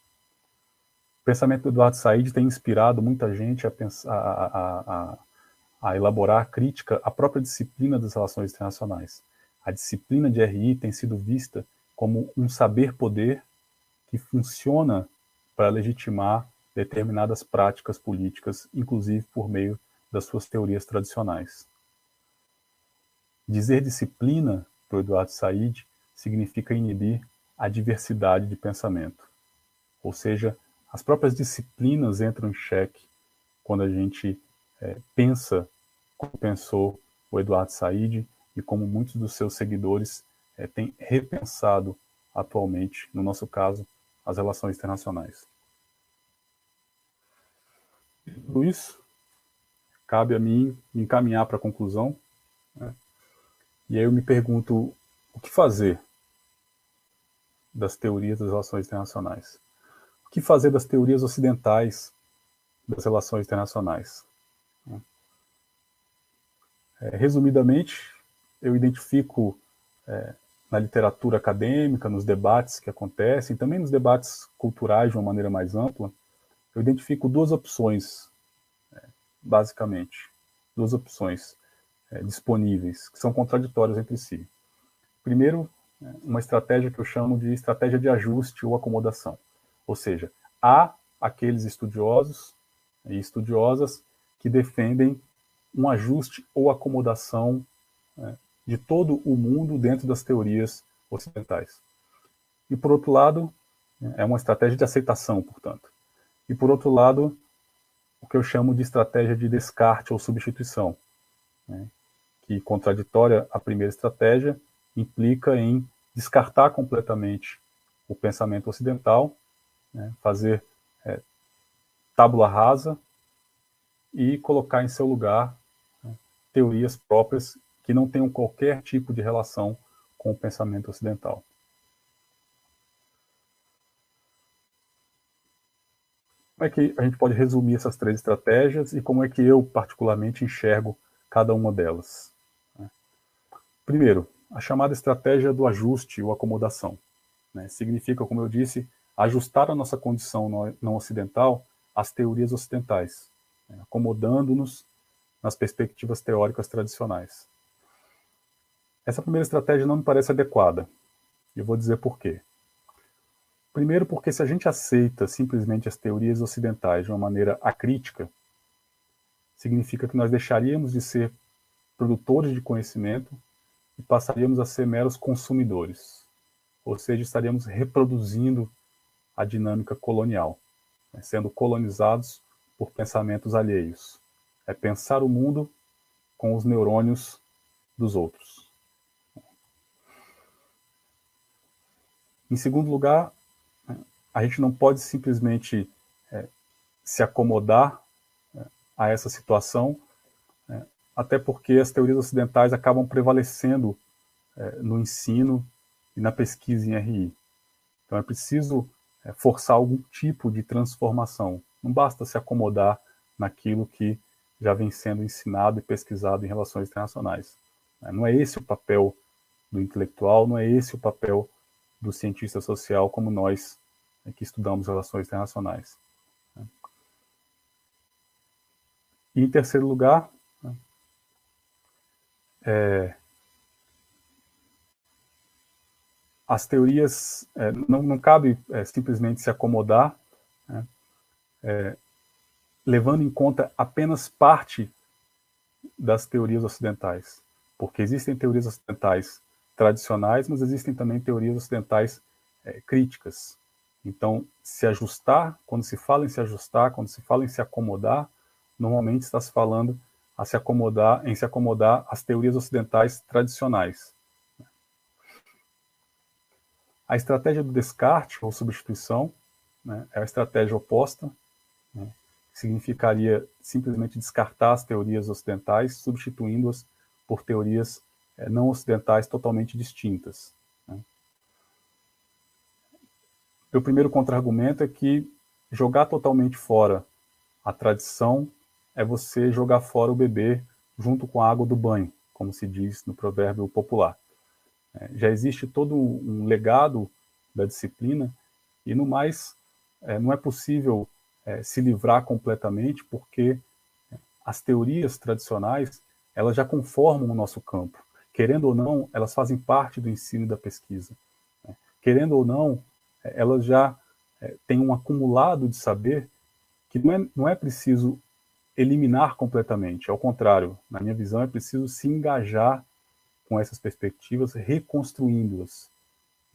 O pensamento do Eduardo Said tem inspirado muita gente a elaborar a crítica à própria disciplina das relações internacionais. A disciplina de RI tem sido vista como um saber-poder que funciona para legitimar determinadas práticas políticas, inclusive por meio das suas teorias tradicionais. Dizer disciplina, para o Eduardo Said, significa inibir a diversidade de pensamento. Ou seja, as próprias disciplinas entram em xeque quando a gente pensa como pensou o Eduardo Said e como muitos dos seus seguidores têm repensado atualmente, no nosso caso, as relações internacionais. Tudo isso cabe a mim me encaminhar para a conclusão, né? E aí eu me pergunto, o que fazer das teorias das relações internacionais? O que fazer das teorias ocidentais das relações internacionais? Resumidamente, eu identifico na literatura acadêmica, nos debates que acontecem, também nos debates culturais de uma maneira mais ampla, eu identifico duas opções, basicamente, duas opções disponíveis, que são contraditórias entre si. Primeiro, uma estratégia que eu chamo de estratégia de ajuste ou acomodação. Ou seja, há aqueles estudiosos e estudiosas que defendem um ajuste ou acomodação de todo o mundo dentro das teorias ocidentais. E, por outro lado, é uma estratégia de aceitação, portanto. E, por outro lado, o que eu chamo de estratégia de descarte ou substituição, que, contraditória à primeira estratégia, implica em descartar completamente o pensamento ocidental, fazer tábula rasa e colocar em seu lugar teorias próprias que não tenham qualquer tipo de relação com o pensamento ocidental. Como é que a gente pode resumir essas três estratégias e como é que eu, particularmente, enxergo cada uma delas? Primeiro, a chamada estratégia do ajuste ou acomodação. Significa, como eu disse, ajustar a nossa condição não ocidental às teorias ocidentais, acomodando-nos nas perspectivas teóricas tradicionais. Essa primeira estratégia não me parece adequada. Eu vou dizer por quê. Primeiro, porque se a gente aceita simplesmente as teorias ocidentais de uma maneira acrítica, significa que nós deixaríamos de ser produtores de conhecimento e passaríamos a ser meros consumidores. Ou seja, estaríamos reproduzindo a dinâmica colonial, sendo colonizados por pensamentos alheios. É pensar o mundo com os neurônios dos outros. Em segundo lugar, a gente não pode simplesmente se acomodar a essa situação, até porque as teorias ocidentais acabam prevalecendo no ensino e na pesquisa em RI. Então é preciso forçar algum tipo de transformação. Não basta se acomodar naquilo que já vem sendo ensinado e pesquisado em relações internacionais. Não é esse o papel do intelectual, não é esse o papel do cientista social como nós que estudamos relações internacionais. E, em terceiro lugar, as teorias, não cabe simplesmente se acomodar, né, levando em conta apenas parte das teorias ocidentais, porque existem teorias ocidentais tradicionais, mas existem também teorias ocidentais críticas. Então, se ajustar, quando se fala em se ajustar, quando se fala em se acomodar, normalmente está se falando em se acomodar às teorias ocidentais tradicionais. A estratégia do descarte ou substituição, né, é a estratégia oposta, né, que significaria simplesmente descartar as teorias ocidentais, substituindo-as por teorias não ocidentais totalmente distintas. Né. Meu primeiro contra-argumento é que jogar totalmente fora a tradição é você jogar fora o bebê junto com a água do banho, como se diz no provérbio popular. Já existe todo um legado da disciplina e, no mais, não é possível se livrar completamente, porque as teorias tradicionais elas já conformam o nosso campo. Querendo ou não, elas fazem parte do ensino e da pesquisa. Querendo ou não, elas já têm um acumulado de saber que não é preciso eliminar completamente. Ao contrário, na minha visão, é preciso se engajar com essas perspectivas, reconstruindo-as.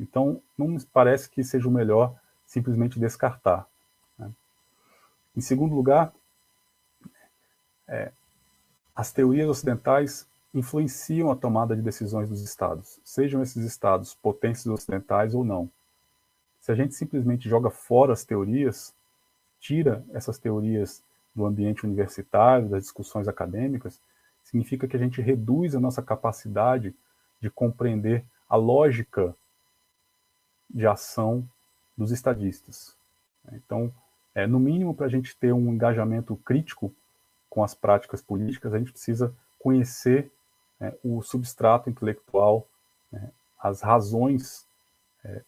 Então, não me parece que seja o melhor simplesmente descartar. Né? Em segundo lugar, as teorias ocidentais influenciam a tomada de decisões dos estados, sejam esses estados potências ocidentais ou não. Se a gente simplesmente joga fora as teorias, tira essas teorias do ambiente universitário, das discussões acadêmicas, significa que a gente reduz a nossa capacidade de compreender a lógica de ação dos estadistas. Então, no mínimo, para a gente ter um engajamento crítico com as práticas políticas, a gente precisa conhecer o substrato intelectual, as razões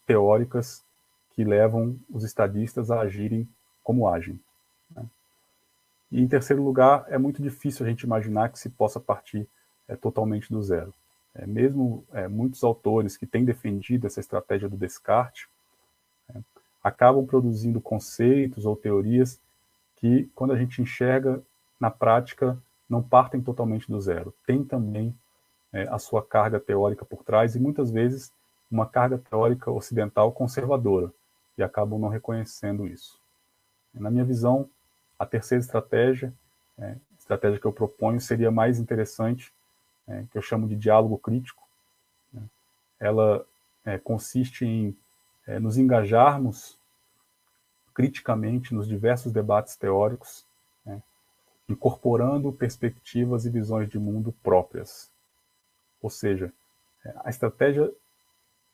teóricas que levam os estadistas a agirem como agem. E, em terceiro lugar, é muito difícil a gente imaginar que se possa partir totalmente do zero. Mesmo muitos autores que têm defendido essa estratégia do descarte acabam produzindo conceitos ou teorias que, quando a gente enxerga na prática, não partem totalmente do zero. Tem também a sua carga teórica por trás e, muitas vezes, uma carga teórica ocidental conservadora, e acabam não reconhecendo isso. Na minha visão, a terceira estratégia, estratégia que eu proponho, seria mais interessante, que eu chamo de diálogo crítico. Ela consiste em nos engajarmos criticamente nos diversos debates teóricos, incorporando perspectivas e visões de mundo próprias. Ou seja, a estratégia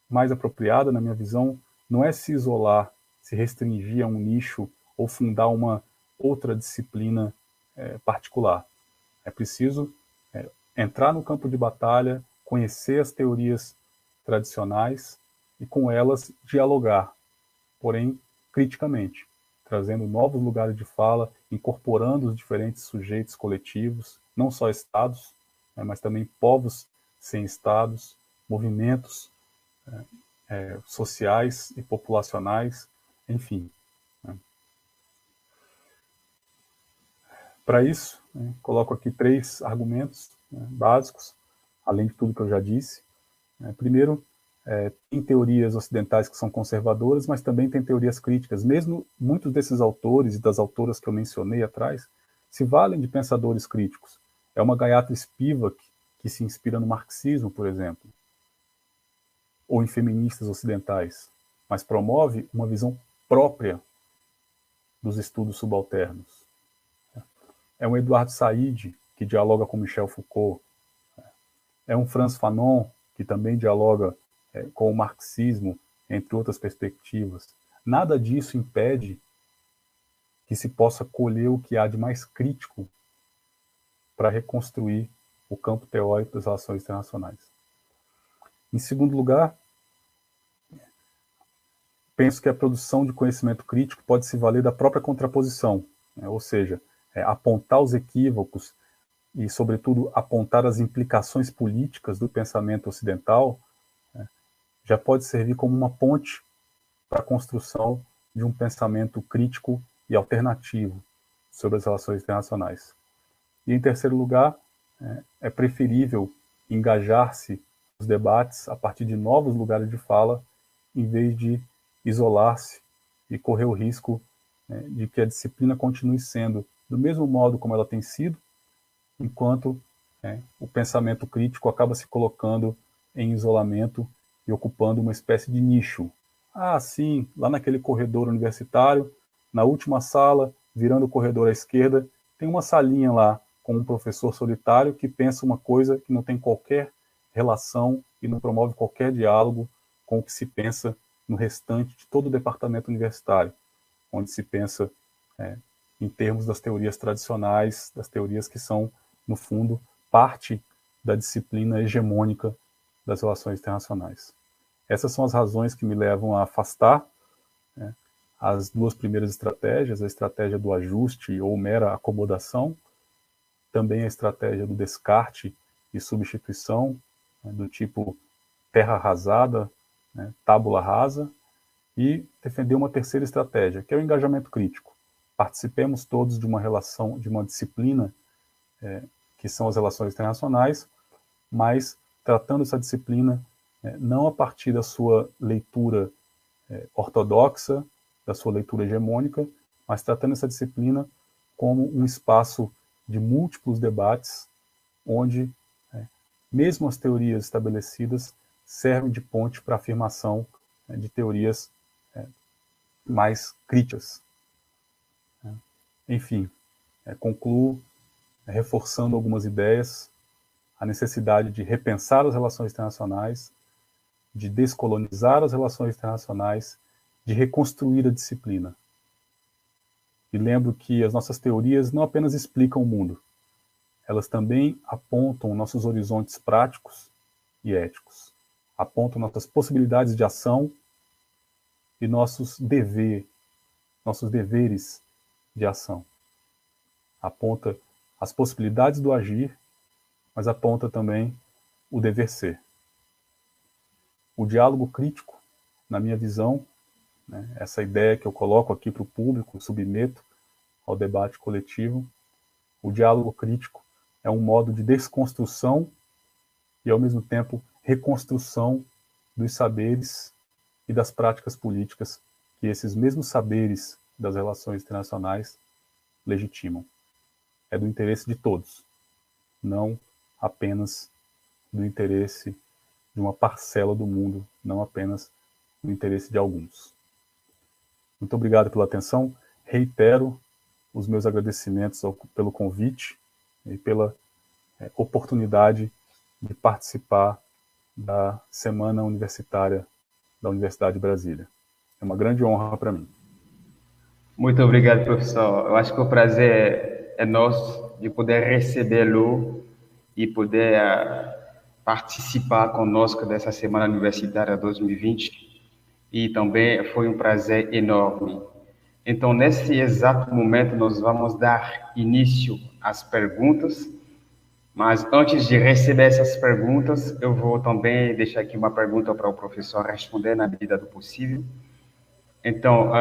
mais apropriada, na minha visão, não é se isolar, se restringir a um nicho ou fundar uma outra disciplina particular. É preciso entrar no campo de batalha, conhecer as teorias tradicionais e com elas dialogar, porém criticamente, trazendo novos lugares de fala, incorporando os diferentes sujeitos coletivos, não só estados, mas também povos sem estados, movimentos sociais e populacionais, enfim. Para isso, coloco aqui 3 argumentos básicos, além de tudo que eu já disse. Primeiro, tem teorias ocidentais que são conservadoras, mas também tem teorias críticas. Mesmo muitos desses autores e das autoras que eu mencionei atrás se valem de pensadores críticos. É uma Gayatri Spivak que se inspira no marxismo, por exemplo, ou em feministas ocidentais, mas promove uma visão própria dos estudos subalternos. É um Eduardo Said, que dialoga com Michel Foucault. É um Frantz Fanon, que também dialoga com o marxismo, entre outras perspectivas. Nada disso impede que se possa colher o que há de mais crítico para reconstruir o campo teórico das relações internacionais. Em segundo lugar, penso que a produção de conhecimento crítico pode se valer da própria contraposição, né? Ou seja, apontar os equívocos e, sobretudo, apontar as implicações políticas do pensamento ocidental, né, já pode servir como uma ponte para a construção de um pensamento crítico e alternativo sobre as relações internacionais. E, em terceiro lugar, é preferível engajar-se nos debates a partir de novos lugares de fala, em vez de isolar-se e correr o risco, né, de que a disciplina continue sendo do mesmo modo como ela tem sido, enquanto o pensamento crítico acaba se colocando em isolamento e ocupando uma espécie de nicho. Ah, sim, lá naquele corredor universitário, na última sala, virando o corredor à esquerda, tem uma salinha lá com um professor solitário que pensa uma coisa que não tem qualquer relação e não promove qualquer diálogo com o que se pensa no restante de todo o departamento universitário, onde se pensa em termos das teorias tradicionais, das teorias que são, no fundo, parte da disciplina hegemônica das relações internacionais. Essas são as razões que me levam a afastar, né, as duas primeiras estratégias, a estratégia do ajuste ou mera acomodação, também a estratégia do descarte e substituição, né, do tipo terra arrasada, né, tábula rasa, e defender uma terceira estratégia, que é o engajamento crítico. Participemos todos de uma relação, de uma disciplina, que são as relações internacionais, mas tratando essa disciplina não a partir da sua leitura ortodoxa, da sua leitura hegemônica, mas tratando essa disciplina como um espaço de múltiplos debates, onde mesmo as teorias estabelecidas servem de ponte para a afirmação de teorias mais críticas. Enfim, concluo reforçando algumas ideias, a necessidade de repensar as relações internacionais, de descolonizar as relações internacionais, de reconstruir a disciplina. E lembro que as nossas teorias não apenas explicam o mundo, elas também apontam nossos horizontes práticos e éticos, apontam nossas possibilidades de ação e nossos deveres de ação. Aponta as possibilidades do agir, mas aponta também o dever ser. O diálogo crítico, na minha visão, né, essa ideia que eu coloco aqui para o público, submeto ao debate coletivo, o diálogo crítico é um modo de desconstrução e, ao mesmo tempo, reconstrução dos saberes e das práticas políticas que esses mesmos saberes das relações internacionais legitimam. É do interesse de todos, não apenas do interesse de uma parcela do mundo, não apenas do interesse de alguns. Muito obrigado pela atenção. Reitero os meus agradecimentos pelo convite e pela oportunidade de participar da Semana Universitária da Universidade de Brasília. É uma grande honra para mim. Muito obrigado, professor. Eu acho que o prazer é nosso de poder recebê-lo e poder participar conosco dessa Semana Universitária 2020. E também foi um prazer enorme. Então, nesse exato momento, nós vamos dar início às perguntas. Mas antes de receber essas perguntas, eu vou também deixar aqui uma pergunta para o professor responder na medida do possível. Então,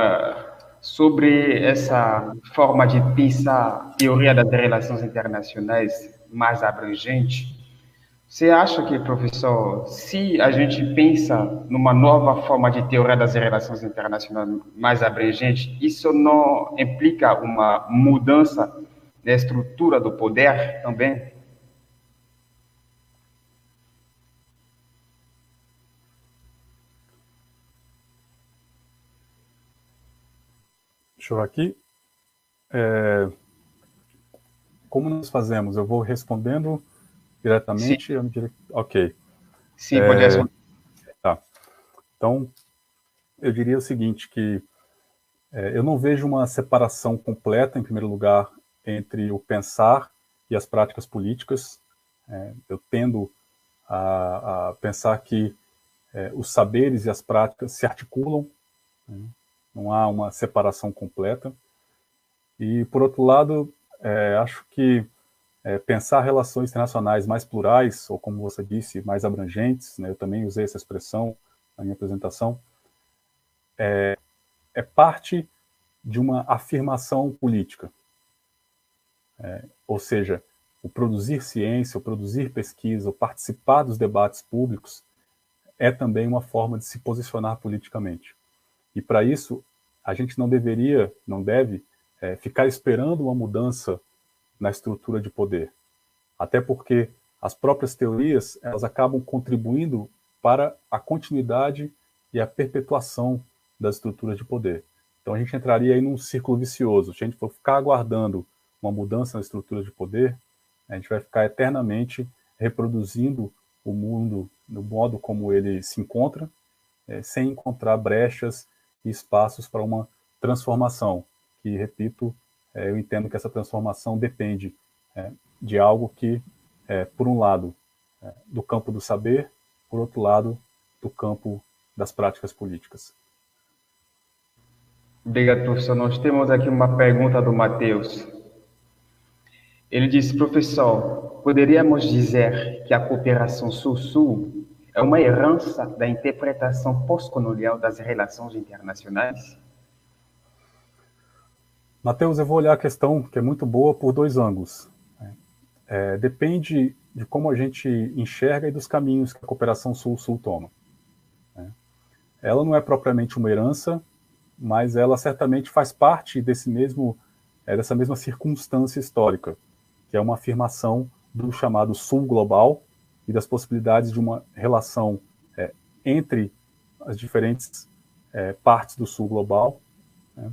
sobre essa forma de pensar teoria das relações internacionais mais abrangente, você acha que, professor, se a gente pensa numa nova forma de teoria das relações internacionais mais abrangente, isso não implica uma mudança na estrutura do poder também? Deixa eu ver aqui. Como nós fazemos? Eu vou respondendo Sim, diretamente? Ok. sim, pode responder. Tá. Então, eu diria o seguinte, que eu não vejo uma separação completa, em primeiro lugar, entre o pensar e as práticas políticas. Eu tendo a pensar que os saberes e as práticas se articulam né? Não há uma separação completa. E, por outro lado, acho que pensar relações internacionais mais plurais, ou como você disse, mais abrangentes, né, eu também usei essa expressão na minha apresentação, é parte de uma afirmação política. Ou seja, o produzir ciência, o produzir pesquisa, o participar dos debates públicos é também uma forma de se posicionar politicamente. E para isso, a gente não deve ficar esperando uma mudança na estrutura de poder. Até porque as próprias teorias, elas acabam contribuindo para a continuidade e a perpetuação das estruturas de poder. Então a gente entraria aí num círculo vicioso. Se a gente for ficar aguardando uma mudança na estrutura de poder, a gente vai ficar eternamente reproduzindo o mundo no modo como ele se encontra, sem encontrar brechas e espaços para uma transformação, que, repito, eu entendo que essa transformação depende de algo que, por um lado, do campo do saber, por outro lado, do campo das práticas políticas. Obrigado, professor. Nós temos aqui uma pergunta do Matheus. Ele diz, professor, poderíamos dizer que a cooperação Sul-Sul é uma herança da interpretação pós-colonial das relações internacionais? Matheus, eu vou olhar a questão, que é muito boa, por dois ângulos. Depende de como a gente enxerga e dos caminhos que a cooperação Sul-Sul toma. Ela não é propriamente uma herança, mas ela certamente faz parte dessa mesma circunstância histórica, que é uma afirmação do chamado Sul global e das possibilidades de uma relação entre as diferentes partes do Sul global, né,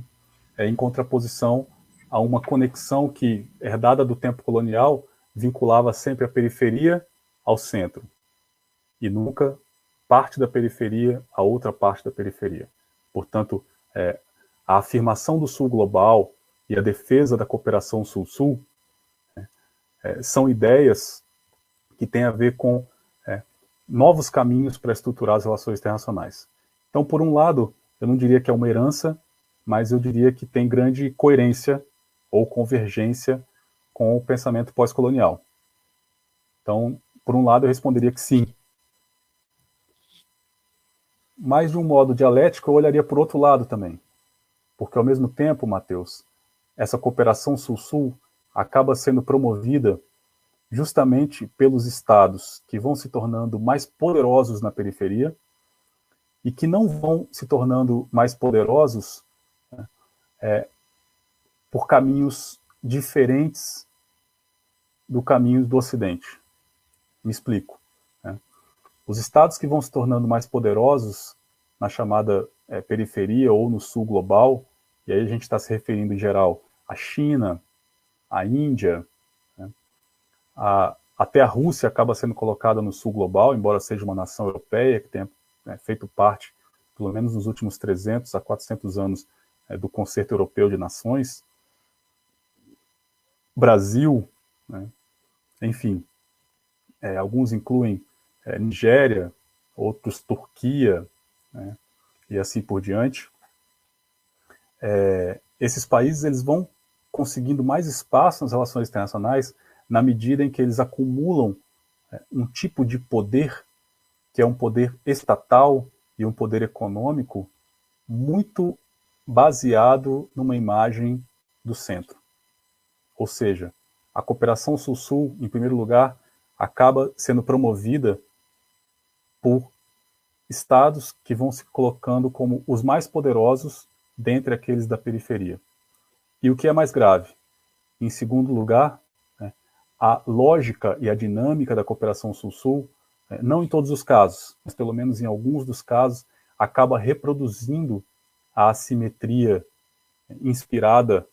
em contraposição a uma conexão que, herdada do tempo colonial, vinculava sempre a periferia ao centro, e nunca parte da periferia a outra parte da periferia. Portanto, a afirmação do Sul global e a defesa da cooperação Sul-Sul são ideias que têm a ver com novos caminhos para estruturar as relações internacionais. Então, por um lado, eu não diria que é uma herança, mas eu diria que tem grande coerência ou convergência com o pensamento pós-colonial. Então, por um lado, eu responderia que sim. Mas, de um modo dialético, eu olharia por outro lado também. Porque, ao mesmo tempo, Matheus, essa cooperação Sul-Sul acaba sendo promovida justamente pelos estados que vão se tornando mais poderosos na periferia e que não vão se tornando mais poderosos por caminhos diferentes do caminho do Ocidente. Me explico. Os estados que vão se tornando mais poderosos na chamada periferia ou no sul global, e aí a gente está se referindo em geral à China, à Índia, até a Rússia acaba sendo colocada no sul global, embora seja uma nação europeia que tenha feito parte, pelo menos nos últimos 300 a 400 anos, do Concerto Europeu de Nações. Brasil, enfim, alguns incluem Nigéria, outros Turquia, e assim por diante. Esses países eles vão conseguindo mais espaço nas relações internacionais na medida em que eles acumulam um tipo de poder, que é um poder estatal e um poder econômico, muito baseado numa imagem do centro. Ou seja, a cooperação Sul-Sul, em primeiro lugar, acaba sendo promovida por estados que vão se colocando como os mais poderosos dentre aqueles da periferia. E o que é mais grave? Em segundo lugar, a lógica e a dinâmica da cooperação Sul-Sul, não em todos os casos, mas pelo menos em alguns dos casos, acaba reproduzindo a assimetria inspirada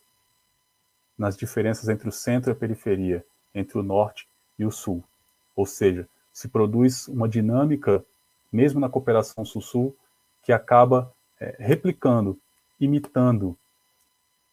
nas diferenças entre o centro e a periferia, entre o norte e o sul. Ou seja, se produz uma dinâmica, mesmo na cooperação Sul-Sul, que acaba replicando, imitando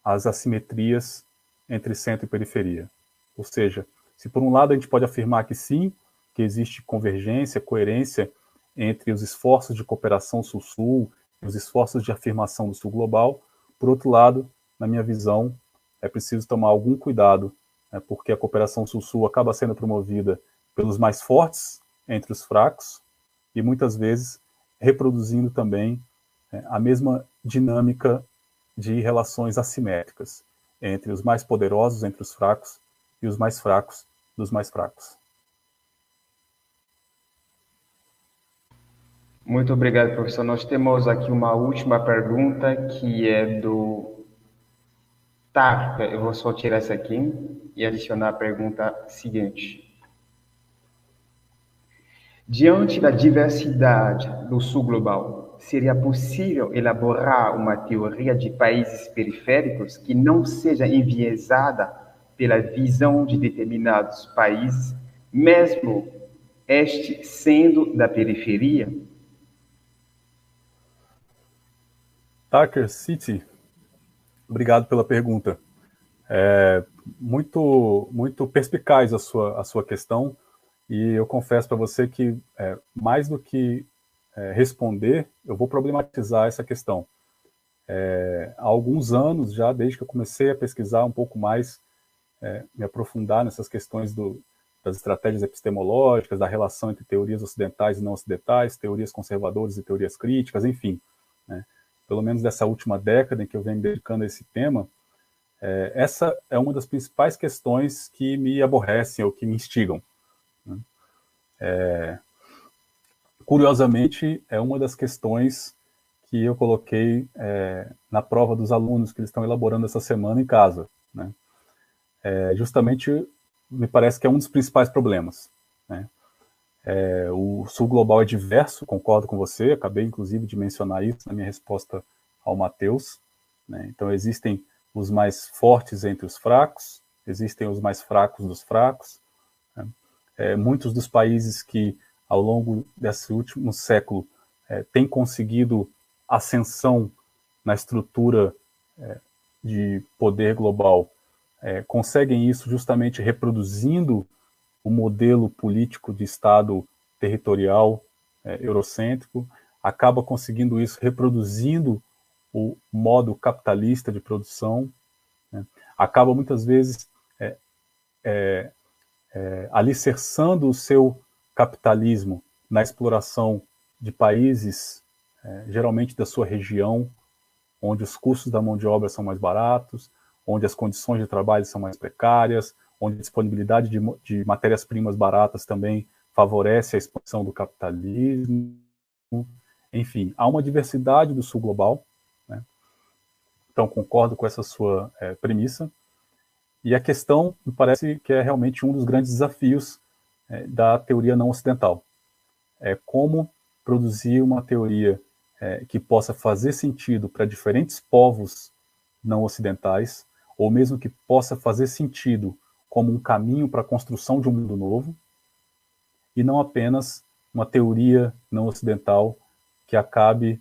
as assimetrias entre centro e periferia. Ou seja, se por um lado a gente pode afirmar que sim, que existe convergência, coerência entre os esforços de cooperação Sul-Sul os esforços de afirmação do Sul Global. Por outro lado, na minha visão, é preciso tomar algum cuidado, né, porque a cooperação Sul-Sul acaba sendo promovida pelos mais fortes entre os fracos e muitas vezes reproduzindo também a mesma dinâmica de relações assimétricas entre os mais poderosos, entre os fracos, e os mais fracos dos mais fracos. Muito obrigado, professor. Nós temos aqui uma última pergunta que é do Tá, eu vou só tirar essa aqui e adicionar a pergunta seguinte. Diante da diversidade do Sul Global, seria possível elaborar uma teoria de países periféricos que não seja enviesada pela visão de determinados países, mesmo este sendo da periferia? Tucker City, obrigado pela pergunta. Muito perspicaz a sua questão, e eu confesso para você que, mais do que responder, eu vou problematizar essa questão. Há alguns anos já, desde que eu comecei a pesquisar um pouco mais, me aprofundar nessas questões das estratégias epistemológicas, da relação entre teorias ocidentais e não ocidentais, teorias conservadoras e teorias críticas, enfim, né? Pelo menos dessa última década em que eu venho me dedicando a esse tema, essa é uma das principais questões que me aborrecem ou que me instigam, né? Curiosamente, é uma das questões que eu coloquei na prova dos alunos que eles estão elaborando essa semana em casa, né? Justamente, me parece que é um dos principais problemas, né? O Sul Global é diverso, concordo com você, acabei inclusive de mencionar isso na minha resposta ao Matheus, né? Então existem os mais fortes entre os fracos, existem os mais fracos dos fracos, né? Muitos dos países que ao longo desse último século têm conseguido ascensão na estrutura de poder global, conseguem isso justamente reproduzindo o modelo político de Estado territorial eurocêntrico, acaba conseguindo isso reproduzindo o modo capitalista de produção, né? Acaba muitas vezes alicerçando o seu capitalismo na exploração de países, geralmente da sua região, onde os custos da mão de obra são mais baratos, onde as condições de trabalho são mais precárias, onde a disponibilidade de matérias-primas baratas também favorece a expansão do capitalismo. Enfim, há uma diversidade do Sul Global, né? Então concordo com essa sua premissa, e a questão me parece que é realmente um dos grandes desafios da teoria não ocidental. É como produzir uma teoria que possa fazer sentido para diferentes povos não ocidentais, ou mesmo que possa fazer sentido como um caminho para a construção de um mundo novo, e não apenas uma teoria não ocidental que acabe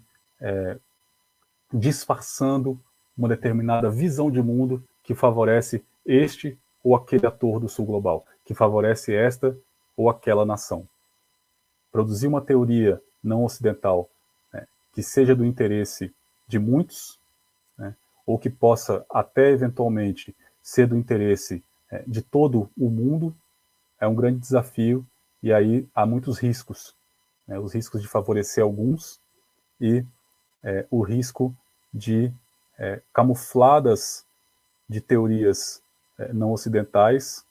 disfarçando uma determinada visão de mundo que favorece este ou aquele ator do Sul Global, que favorece esta ou aquela nação. Produzir uma teoria não ocidental, né, que seja do interesse de muitos, né, ou que possa até eventualmente ser do interesse de todo o mundo, é um grande desafio, e aí há muitos riscos, né, os riscos de favorecer alguns e o risco de camufladas de teorias não ocidentais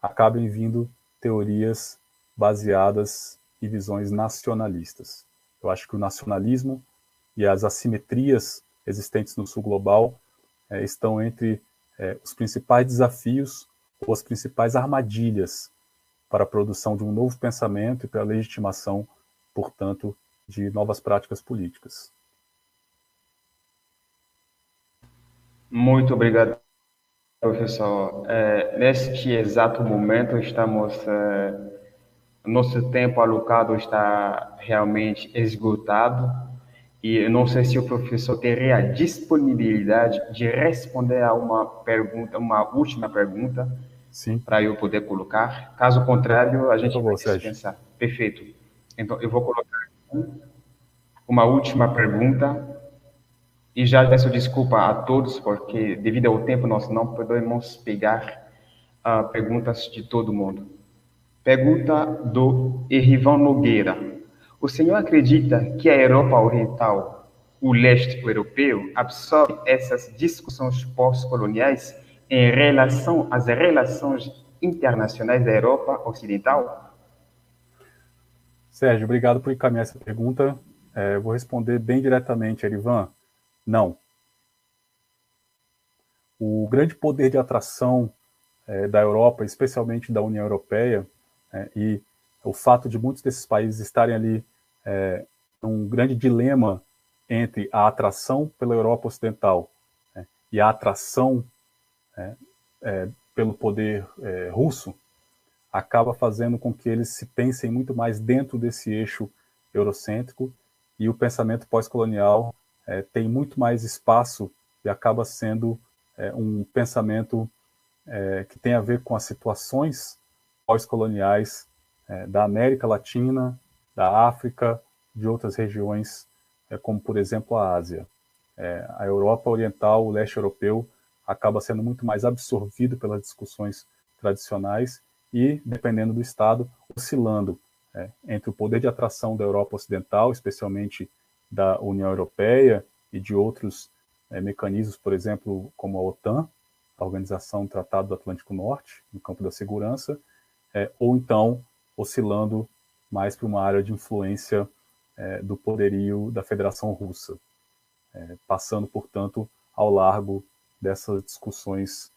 acabem vindo teorias baseadas em visões nacionalistas. Eu acho que o nacionalismo e as assimetrias existentes no Sul Global estão entre os principais desafios ou as principais armadilhas para a produção de um novo pensamento e para a legitimação, portanto, de novas práticas políticas. Muito obrigado, professor. Neste exato momento, nosso tempo alocado está realmente esgotado, e eu não sei se o professor teria a disponibilidade de responder a uma última pergunta, Sim. para eu poder colocar. Caso contrário, a gente vai Sérgio. dispensar. Perfeito. Então, eu vou colocar aqui. uma última pergunta, e já peço desculpa a todos, porque devido ao tempo nós não podemos pegar perguntas de todo mundo. Pergunta do Erivan Nogueira. O senhor acredita que a Europa Oriental, o leste europeu, absorve essas discussões pós-coloniais em relação às relações internacionais da Europa Ocidental? Sérgio, obrigado por encaminhar essa pergunta. Vou responder bem diretamente, Erivan. Não. O grande poder de atração da Europa, especialmente da União Europeia, e o fato de muitos desses países estarem ali um grande dilema entre a atração pela Europa Ocidental e a atração pelo poder russo, acaba fazendo com que eles se pensem muito mais dentro desse eixo eurocêntrico, e o pensamento pós-colonial tem muito mais espaço e acaba sendo um pensamento que tem a ver com as situações pós-coloniais da América Latina, da África, de outras regiões, como por exemplo a Ásia. A Europa Oriental, o leste europeu, acaba sendo muito mais absorvido pelas discussões tradicionais e, dependendo do Estado, oscilando entre o poder de atração da Europa Ocidental, especialmente da União Europeia e de outros mecanismos, por exemplo, como a OTAN, a Organização do Tratado do Atlântico Norte, no campo da segurança, ou então oscilando mais para uma área de influência do poderio da Federação Russa, passando, portanto, ao largo dessas discussões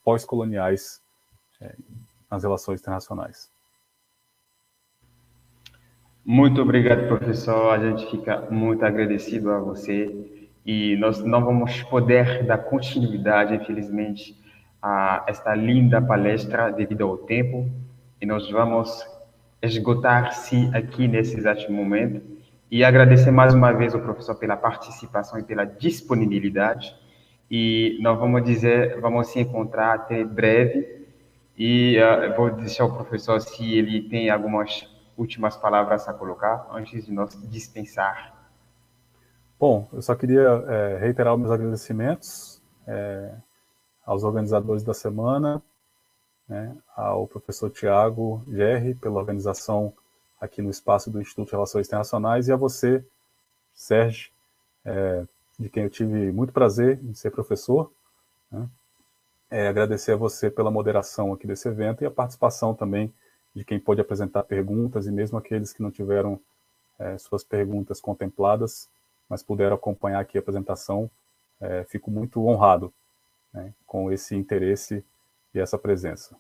pós-coloniais nas relações internacionais. Muito obrigado, professor. A gente fica muito agradecido a você e nós não vamos poder dar continuidade, infelizmente, a esta linda palestra devido ao tempo e nós vamos esgotar-se aqui nesse exato momento e agradecer mais uma vez ao professor pela participação e pela disponibilidade e nós vamos se encontrar até breve e vou deixar o professor se ele tem algumas últimas palavras a colocar antes de nós dispensar. Bom, eu só queria reiterar os meus agradecimentos aos organizadores da semana, ao professor Tiago Gerri pela organização aqui no espaço do Instituto de Relações Internacionais e a você, Sérgio, de quem eu tive muito prazer em ser professor. Agradecer a você pela moderação aqui desse evento e a participação também de quem pôde apresentar perguntas e mesmo aqueles que não tiveram suas perguntas contempladas, mas puderam acompanhar aqui a apresentação. Fico muito honrado com esse interesse e essa presença.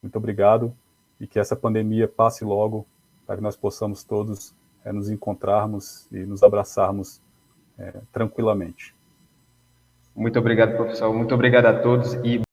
Muito obrigado e que essa pandemia passe logo para que nós possamos todos nos encontrarmos e nos abraçarmos tranquilamente. Muito obrigado, professor. Muito obrigado a todos e